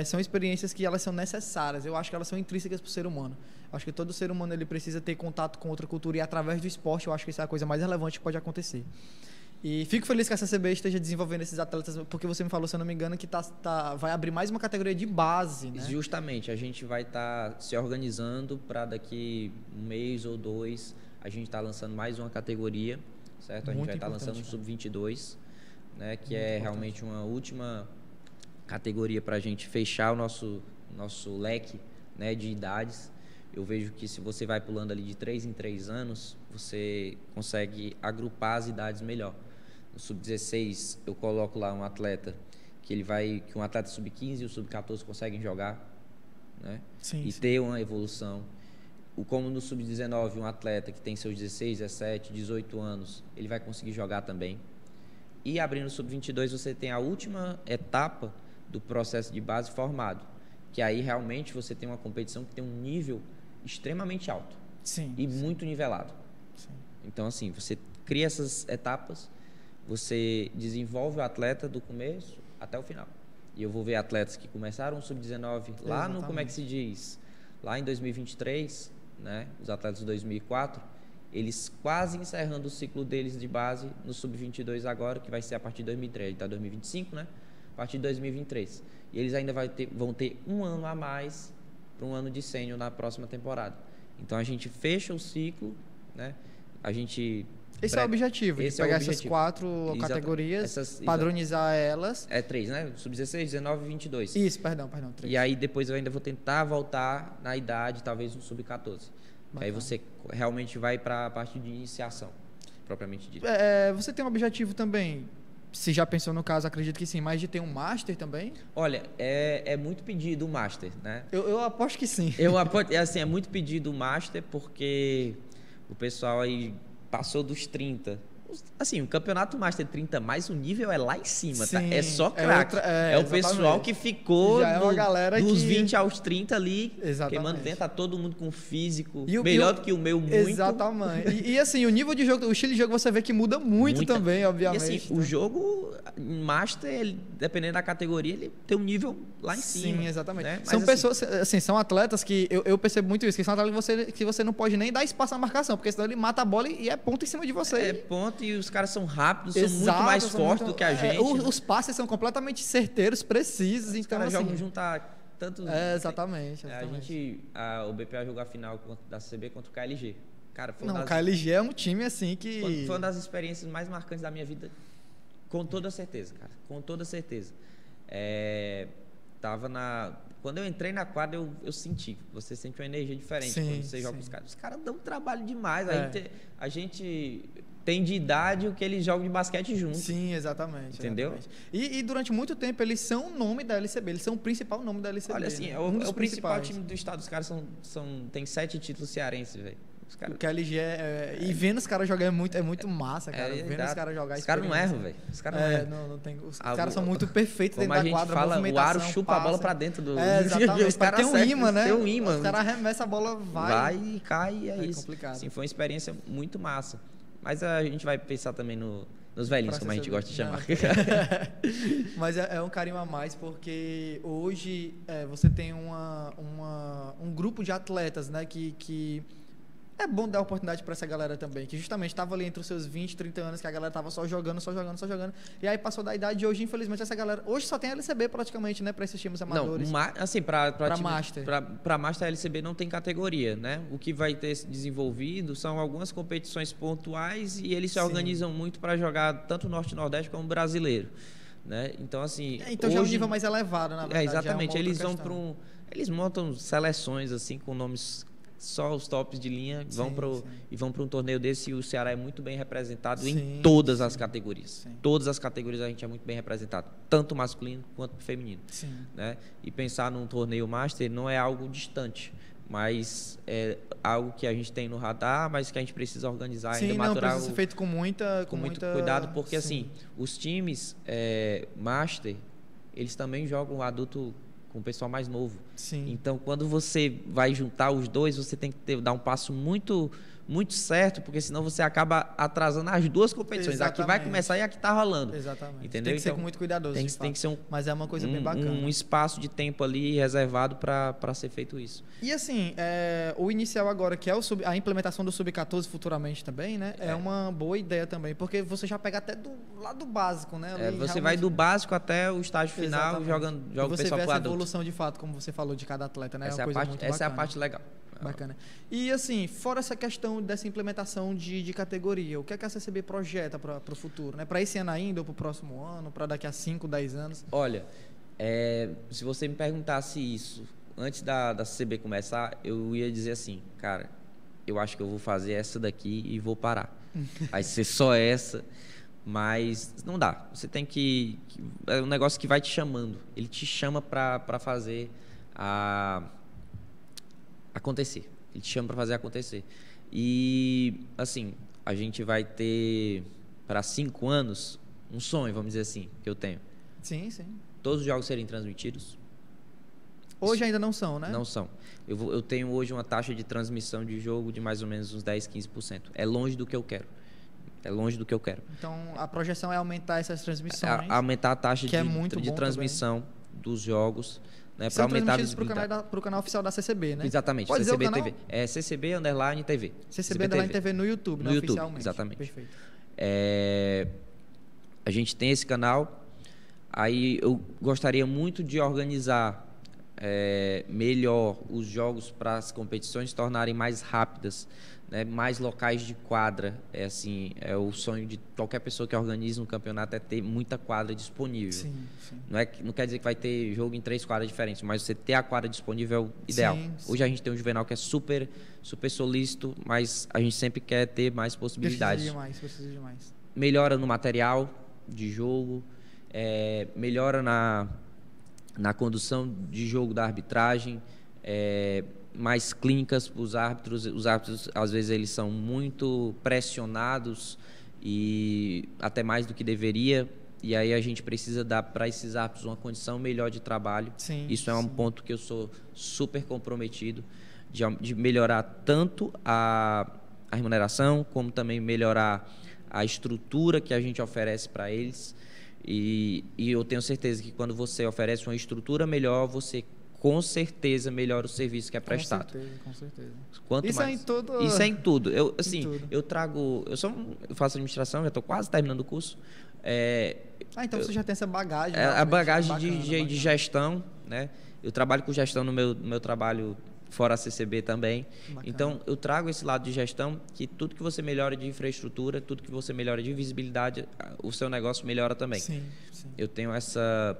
são experiências que elas são necessárias. Eu acho que elas são intrínsecas para o ser humano. Acho que todo ser humano ele precisa ter contato com outra cultura, e através do esporte eu acho que isso é a coisa mais relevante que pode acontecer. E fico feliz que a CCB esteja desenvolvendo esses atletas, porque você me falou, se eu não me engano, que vai abrir mais uma categoria de base, né? Justamente, a gente vai estar se organizando para daqui 1 mês ou 2, a gente está lançando mais uma categoria, certo? A gente vai estar lançando um Sub-22, né? Que é realmente uma última categoria para a gente fechar o nosso leque, né, de idades. Eu vejo que se você vai pulando ali de 3 em 3 anos, você consegue agrupar as idades melhor. No Sub-16, eu coloco lá um atleta que um atleta Sub-15 e o Sub-14 conseguem jogar, né? Sim. Ter uma evolução. Como no Sub-19, um atleta que tem seus 16, 17, 18 anos, ele vai conseguir jogar também. E abrindo o Sub-22, você tem a última etapa do processo de base formado, que aí realmente você tem uma competição que tem um nível extremamente alto. Sim. E muito nivelado. Sim. Então, assim, você cria essas etapas, você desenvolve o atleta do começo até o final. E eu vou ver atletas que começaram o Sub-19 lá no, como é que se diz? Lá em 2023, né? Os atletas de 2004, eles quase encerrando o ciclo deles de base no Sub-22 agora, que vai ser a partir de 2003, está 2025, né? A partir de 2023. E eles ainda vão ter 1 ano a mais para um ano de sênior na próxima temporada. Então a gente fecha o ciclo, né? Esse é o objetivo, de pegar essas 4 categorias, padronizar elas. 3, né? Sub-16, 19 e 22. Isso, perdão, 3. E aí depois eu ainda vou tentar voltar na idade, talvez no Sub-14. Aí você realmente vai para a parte de iniciação, propriamente dito. Você tem um objetivo também, se já pensou no caso, acredito que sim, mas de ter um Master também? Olha, é muito pedido o Master, né? Eu aposto que sim. É muito pedido o Master, porque o pessoal aí passou dos 30. Assim, o campeonato Master 30 mais, o nível é lá em cima, sim, tá? É só craque. É o pessoal que ficou dos 20 aos 30 ali, queimando dentro, tá todo mundo com físico melhor do que o meu, muito. Exatamente. E assim, o nível de jogo, o estilo de jogo você vê que muda muito também, obviamente. E assim, o jogo Master, dependendo da categoria, ele tem um nível lá em cima. Sim, exatamente. Né? São pessoas, assim, são atletas que eu percebo muito isso, que são atletas que você não pode nem dar espaço na marcação, porque senão ele mata a bola e é ponto em cima de você. É ponto, e os caras são rápidos, são muito mais fortes do que a gente. Os passes são completamente certeiros, precisos. Então, caras jogam juntar tantos... Exatamente. O BPA jogou a final da CCB contra o KLG. Cara, o KLG é um time assim que... Foi uma das experiências mais marcantes da minha vida, com toda certeza, cara. Com toda certeza. Quando eu entrei na quadra, eu senti. Você sente uma energia diferente quando você joga com os caras. Os caras dão trabalho demais. A gente tem de idade o que eles jogam de basquete juntos. Sim, exatamente. Entendeu? Exatamente. E durante muito tempo eles são o nome da LCB, eles são o principal nome da LCB. Olha, assim, né? é o principal time do estado. Os caras tem 7 títulos cearenses, velho. O KLG e vendo os caras jogar é muito massa, cara. Vendo os caras jogar. Os caras não erram, velho. Os caras não erram. Não tem, os caras são muito perfeitos dentro da quadra. Fala, o aro chupa a bola pra dentro do... exatamente. Os caras tem um imã, né? Tem um imã. Os caras arremessam a bola, vai e cai, e é isso. Complicado. Assim, foi uma experiência muito massa. Mas a gente vai pensar também nos velhinhos, como a gente gosta de chamar. Mas é um carinho a mais, porque hoje você tem um grupo de atletas, né, que é bom dar oportunidade para essa galera também, que justamente estava ali entre os seus 20, 30 anos, que a galera tava só jogando, e aí passou da idade, e hoje, infelizmente, essa galera... Hoje só tem LCB praticamente, né, para esses times amadores. Não, assim, para Master. Para Master, a LCB não tem categoria, né? O que vai ter desenvolvido são algumas competições pontuais e eles se organizam muito para jogar tanto Norte e Nordeste como brasileiro, né? Então, assim... Então hoje, já é um nível mais elevado, na verdade. Exatamente. Eles vão para eles montam seleções, assim, com nomes... Só os tops de linha vão para um torneio desse, e o Ceará é muito bem representado em todas as categorias. Todas as categorias a gente é muito bem representado, tanto masculino quanto feminino. Né? E pensar num torneio Master não é algo distante, mas é algo que a gente tem no radar, mas que a gente precisa organizar ainda, maturar. Precisa ser feito com muito cuidado, porque assim, os times Master, eles também jogam o adulto com o pessoal mais novo. Então, quando você vai juntar os dois, você tem que dar um passo muito certo, porque senão você acaba atrasando as duas competições. Exatamente. A que vai começar e a que está rolando. Exatamente. Entendeu? Tem que ser muito cuidadoso. Tem que ser mas é uma coisa bem bacana. Um espaço de tempo ali reservado para ser feito isso. E assim, o inicial agora, que é a implementação do Sub-14 futuramente também, né? É uma boa ideia também, porque você já pega até do lado básico, né? Ali, você vai do básico até o estágio final, joga o pessoal pro adulto. Você vê essa evolução de fato, como você falou, de cada atleta, né? Essa é a parte legal. Bacana. E assim, fora essa questão dessa implementação de categoria, o que a CCB projeta para o futuro? Né? Para esse ano ainda ou para o próximo ano, para daqui a 5, 10 anos? Olha, se você me perguntasse isso antes da CCB começar, eu ia dizer assim, cara, eu acho que eu vou fazer essa daqui e vou parar. Vai ser só essa, mas não dá. Você tem que... É um negócio que vai te chamando. Ele te chama para fazer acontecer. Ele te chama para fazer acontecer. E, assim, a gente vai ter, para 5 anos, um sonho, vamos dizer assim, que eu tenho. Sim. Todos os jogos serem transmitidos. Hoje ainda não são, né? Não são. Eu tenho hoje uma taxa de transmissão de jogo de mais ou menos uns 10, 15%. É longe do que eu quero. Então, a projeção é aumentar essas transmissões. Aumentar a taxa de transmissão dos jogos. Né, para aumentar a visibilidade. Para o canal oficial da CCB, né? Exatamente, pode CCB TV. É CCB _ TV. CCB _ TV no YouTube, no YouTube, oficialmente. Exatamente. Perfeito. A gente tem esse canal. Aí eu gostaria muito de organizar melhor os jogos para as competições se tornarem mais rápidas, né? Mais locais de quadra. É o sonho de qualquer pessoa que organiza um campeonato, é ter muita quadra disponível. Sim. Não quer dizer que vai ter jogo em 3 quadras diferentes, mas você ter a quadra disponível é o ideal. Sim. Hoje a gente tem um Juvenal que é super solícito, mas a gente sempre quer ter mais possibilidades. Precisa de mais. Melhora no material de jogo, melhora na condução de jogo da arbitragem, mais clínicas para os árbitros. Os árbitros, às vezes, eles são muito pressionados e até mais do que deveria. E aí a gente precisa dar para esses árbitros uma condição melhor de trabalho. Isso é um ponto que eu sou super comprometido de melhorar tanto a remuneração, como também melhorar a estrutura que a gente oferece para eles. E eu tenho certeza que quando você oferece uma estrutura melhor, você com certeza melhora o serviço que é prestado. Com certeza. Isso mais? Isso é em tudo. Eu faço administração, já estou quase terminando o curso. Então você já tem essa bagagem. A bagagem de gestão, né? Eu trabalho com gestão no meu trabalho fora a CCB também. Bacana. Então, eu trago esse lado de gestão, que tudo que você melhora de infraestrutura, tudo que você melhora de visibilidade, o seu negócio melhora também. Sim. Eu tenho essa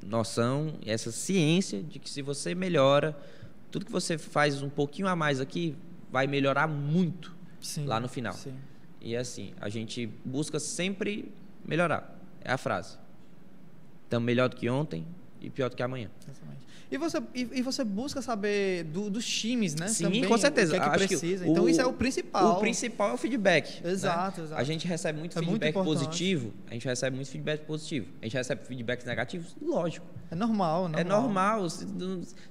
noção, essa ciência de que se você melhora, tudo que você faz um pouquinho a mais aqui, vai melhorar muito lá no final. E assim, a gente busca sempre melhorar. É a frase. Estamos melhor do que ontem, e pior do que amanhã. Exatamente. E você busca saber dos times, né? Sim, também, com certeza. O que é que Acho precisa. que Então, isso é o principal. O principal é o feedback. Exato, né? exato. A gente recebe muito É muito feedback importante. positivo. A gente recebe muito feedback positivo. A gente recebe feedbacks negativos? Lógico. É normal. É normal.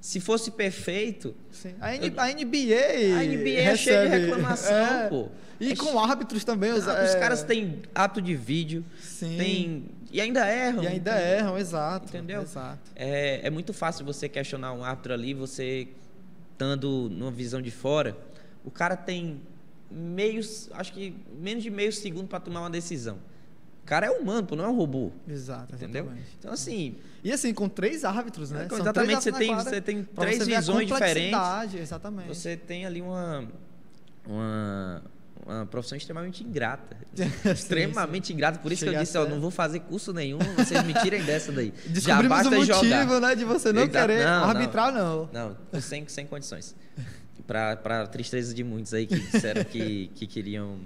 Se fosse perfeito... Sim. A NBA é cheia de reclamação, pô. E com árbitros também. Os caras têm ato de vídeo. Sim. E ainda erram. E ainda erram, exato. Entendeu? Exato. É muito fácil você questionar um árbitro ali, você estando numa visão de fora. O cara tem acho que menos de meio segundo para tomar uma decisão. O cara é humano, pô, não é um robô. Exato, entendeu? exatamente. Então, assim... E assim, com 3 árbitros, né? Exatamente, você tem 3 visões diferentes. Exatamente. Você tem ali uma profissão extremamente ingrata. Extremamente ingrata. Por isso que eu disse, não vou fazer curso nenhum, vocês me tirem dessa daí. Já basta o motivo, jogar. Né, de você não querer arbitrar, não. Não, sem condições. Para tristeza de muitos aí que disseram que queriam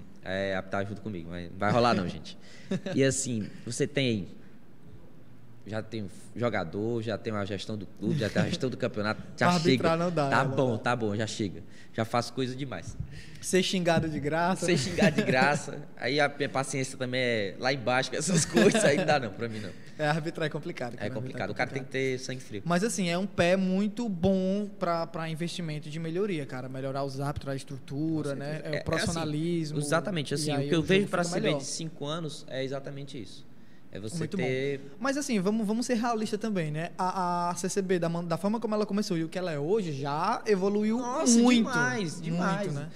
apitar junto comigo. Mas vai rolar não, gente. E assim, você tem... Já tem jogador, já tem a gestão do clube, já tem a gestão do campeonato. Já chega. Não dá, tá bom, já chega. Já faço coisa demais. Ser xingado de graça. Ser xingado de graça. Aí a minha paciência também é lá embaixo com essas coisas. Aí não dá não, pra mim não. Arbitrar é complicado. É complicado. O cara tem que ter sangue frio. Mas assim, é um pé muito bom para investimento de melhoria, cara. Melhorar os árbitros, a estrutura, né? O profissionalismo. Assim, exatamente. Assim, o que eu vejo para CB de 5 anos é exatamente isso. É você muito ter... bom. Mas assim, vamos ser realistas também, né? A CCB, da forma como ela começou e o que ela é hoje, já evoluiu muito. Demais. Muito, né?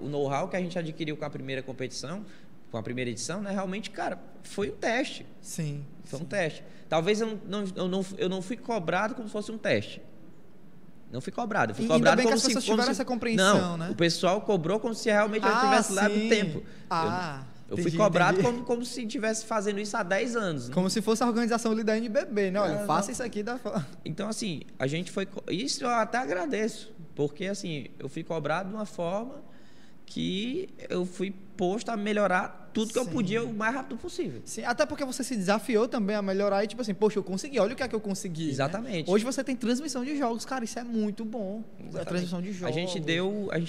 O know-how que a gente adquiriu com a primeira competição, com a primeira edição, né? Realmente, cara, foi um teste. Sim. Foi um teste. Talvez eu não fui cobrado como se fosse um teste. Não fui cobrado. Eu fui cobrado bem como que as pessoas tiveram essa compreensão, né? O pessoal cobrou como se realmente eu tivesse lá no tempo. Eu fui cobrado como se estivesse fazendo isso há 10 anos. Né? Como se fosse a organização ali da NBB, né? Olha, faça isso aqui da forma. Então, assim, a gente foi... Isso eu até agradeço. Porque, assim, eu fui cobrado de uma forma que eu fui posto a melhorar tudo que eu podia o mais rápido possível. Sim, até porque você se desafiou também a melhorar e, tipo assim, poxa, eu consegui, olha o que é que eu consegui. Exatamente. Né? Hoje você tem transmissão de jogos, cara, isso é muito bom. A transmissão de jogos. A gente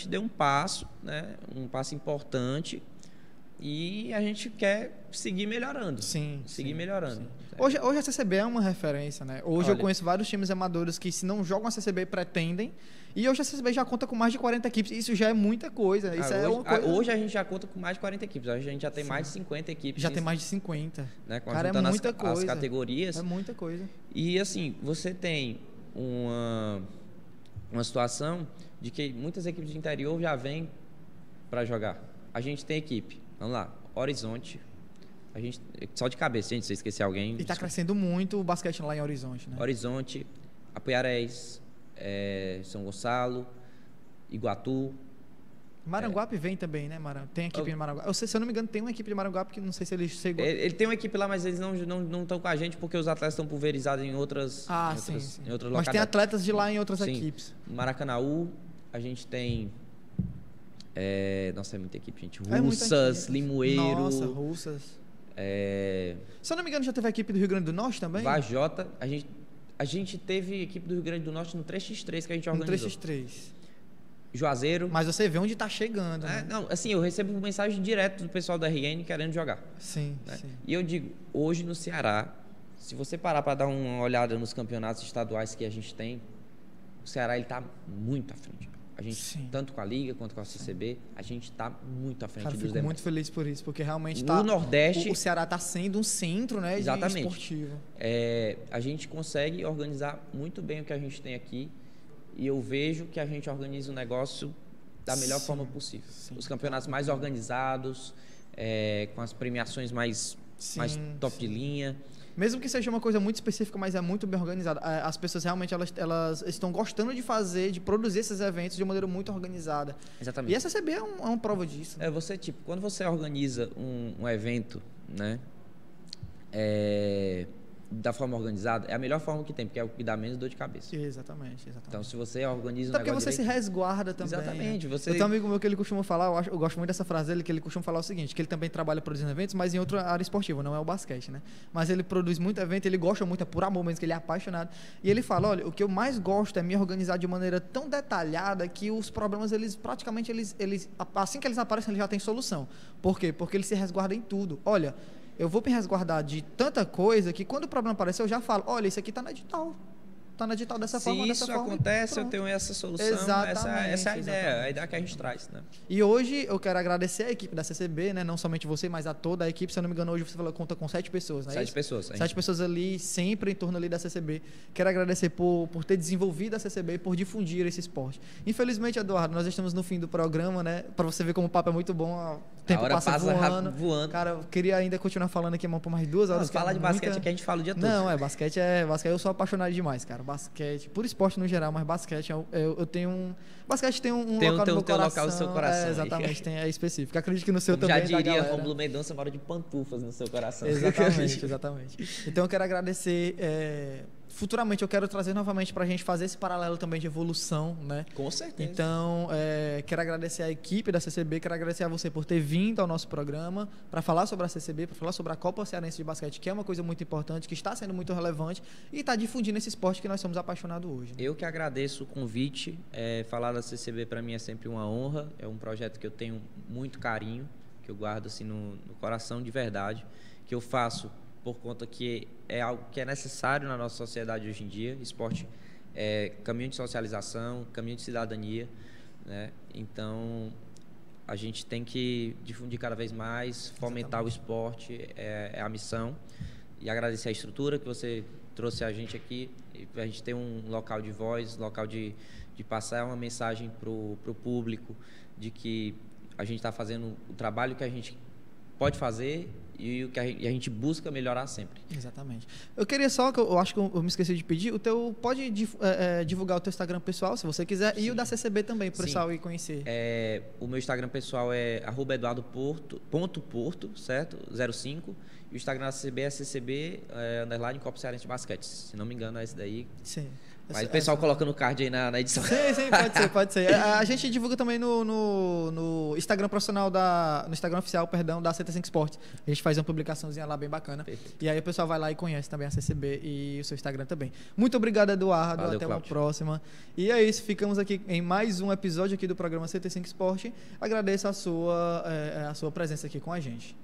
deu um passo, né? Um passo importante. E a gente quer seguir melhorando. Seguir melhorando. Sim. Hoje a CCB é uma referência, né? Hoje eu conheço vários times amadores que, se não jogam a CCB, pretendem. E hoje a CCB já conta com mais de 40 equipes. Isso já é muita coisa. Hoje a gente já conta com mais de 40 equipes. Hoje a gente já tem mais de 50 equipes. Já tem mais de 50. Né? Cara, é muita coisa. As categorias. É muita coisa. E assim, você tem uma situação de que muitas equipes de interior já vêm para jogar. A gente tem equipe. Vamos lá, Horizonte. A gente, só de cabeça, gente, se eu esquecer alguém. E está crescendo muito o basquete lá em Horizonte, né? Horizonte, Apoiarés, São Gonçalo, Iguatu. Maranguape vem também, né, Tem equipe em Maranguape. Se eu não me engano, tem uma equipe de Maranguape que não sei se eles chegou. Ele tem uma equipe lá, mas eles não estão com a gente porque os atletas estão pulverizados em outras sim. Em outras mas tem atletas de lá em outras equipes. Maracanaú, a gente tem... Nossa, é muita equipe, gente. Russas, Limoeiro. Nossa, Russas. Se eu não me engano, já teve a equipe do Rio Grande do Norte também? Vajota. A gente teve equipe do Rio Grande do Norte no 3x3 que a gente organizou. No 3x3. Juazeiro. Mas você vê onde está chegando, né? Não, assim, eu recebo mensagem direto do pessoal da RN querendo jogar. Sim, né? sim. E eu digo, hoje no Ceará, se você parar para dar uma olhada nos campeonatos estaduais que a gente tem, o Ceará está muito à frente. A gente, tanto com a Liga quanto com a CCB, a gente está muito à frente dos demais. Fico muito feliz por isso, porque realmente no Nordeste, o Ceará está sendo um centro, né, exatamente, esportivo. A gente consegue organizar muito bem o que a gente tem aqui e eu vejo que a gente organiza o negócio da melhor forma possível. Os campeonatos mais organizados, com as premiações mais top de linha. Mesmo que seja uma coisa muito específica, mas é muito bem organizada. As pessoas realmente elas estão gostando de produzir esses eventos de maneira muito organizada. Exatamente. E a CCB é uma prova disso. Né? Quando você organiza um evento, né? da forma organizada, é a melhor forma que tem, porque é o que dá menos dor de cabeça. Exatamente. Então, se você organiza o Até porque negócio você se resguarda também. Exatamente. Eu tenho um amigo meu que ele costuma falar, eu gosto muito dessa frase dele, que ele costuma falar o seguinte, que ele também trabalha produzindo eventos, mas em outra área esportiva, não é o basquete, né? Mas ele produz muito evento, ele gosta muito, é por amor mesmo, que ele é apaixonado. E ele fala, olha, o que eu mais gosto é me organizar de maneira tão detalhada que os problemas, praticamente, assim que eles aparecem, eles já têm solução. Por quê? Porque ele se resguarda em tudo. Olha, eu vou me resguardar de tanta coisa que quando o problema aparecer, eu já falo, olha, isso aqui está no edital. Está no edital dessa forma, dessa forma. Se isso acontece, eu tenho essa solução. Essa é a ideia que a gente traz, né? E hoje eu quero agradecer a equipe da CCB, né? Não somente você, mas a toda a equipe. Se eu não me engano, hoje você falou, conta com 7 pessoas, né? 7 pessoas. 7 pessoas ali, sempre em torno ali da CCB. Quero agradecer por ter desenvolvido a CCB e por difundir esse esporte. Infelizmente, Eduardo, nós estamos no fim do programa, né? Para você ver como o papo é muito bom, o tempo passa voando. Cara, eu queria ainda continuar falando aqui por mais 2 horas. Fala de basquete aqui, a gente fala o dia todo. Não, basquete. Eu sou apaixonado demais, cara. Basquete, por esporte no geral, mas basquete, eu tenho um... Basquete tem um local no meu coração. Local no seu coração. Exatamente, é específico. Acredito que no seu como também, já diria Rômulo Mendonça, mora de pantufas no seu coração. Exatamente. Então eu quero agradecer... Futuramente eu quero trazer novamente para a gente fazer esse paralelo também de evolução, né? Com certeza. Então, quero agradecer a equipe da CCB, quero agradecer a você por ter vindo ao nosso programa para falar sobre a CCB, para falar sobre a Copa Cearense de Basquete, que é uma coisa muito importante, que está sendo muito relevante e está difundindo esse esporte que nós somos apaixonados hoje. Né? Eu que agradeço o convite. Falar da CCB para mim é sempre uma honra. É um projeto que eu tenho muito carinho, que eu guardo assim no coração de verdade, que eu faço por conta que é algo que é necessário na nossa sociedade hoje em dia. Esporte é caminho de socialização, caminho de cidadania, né? Então, a gente tem que difundir cada vez mais, fomentar o esporte, é a missão. E agradecer a estrutura que você trouxe a gente aqui, para a gente ter um local de voz, local de passar uma mensagem para o público de que a gente está fazendo o trabalho que a gente pode fazer e o que a gente busca melhorar sempre. Exatamente. Eu queria só, eu acho que eu me esqueci de pedir, pode divulgar o teu Instagram pessoal, se você quiser, Sim. E o da CCB também, para o pessoal ir conhecer. O meu Instagram pessoal é @eduardo.porto, certo? 05. E o Instagram da CCB é CCB _ Copa Cearense de Basquete. Se não me engano, é esse daí. Sim. Mas o pessoal coloca no card aí na edição. Sim, pode ser. A gente divulga também no Instagram profissional no Instagram oficial, da CT5 Sports. A gente faz uma publicaçãozinha lá bem bacana. Perfeito. E aí o pessoal vai lá e conhece também a CCB e o seu Instagram também. Muito obrigado, Eduardo. Valeu, até Cláudio. uma próxima. E é isso, ficamos aqui em mais um episódio aqui do programa CT5 Sport. Agradeço a sua presença aqui com a gente.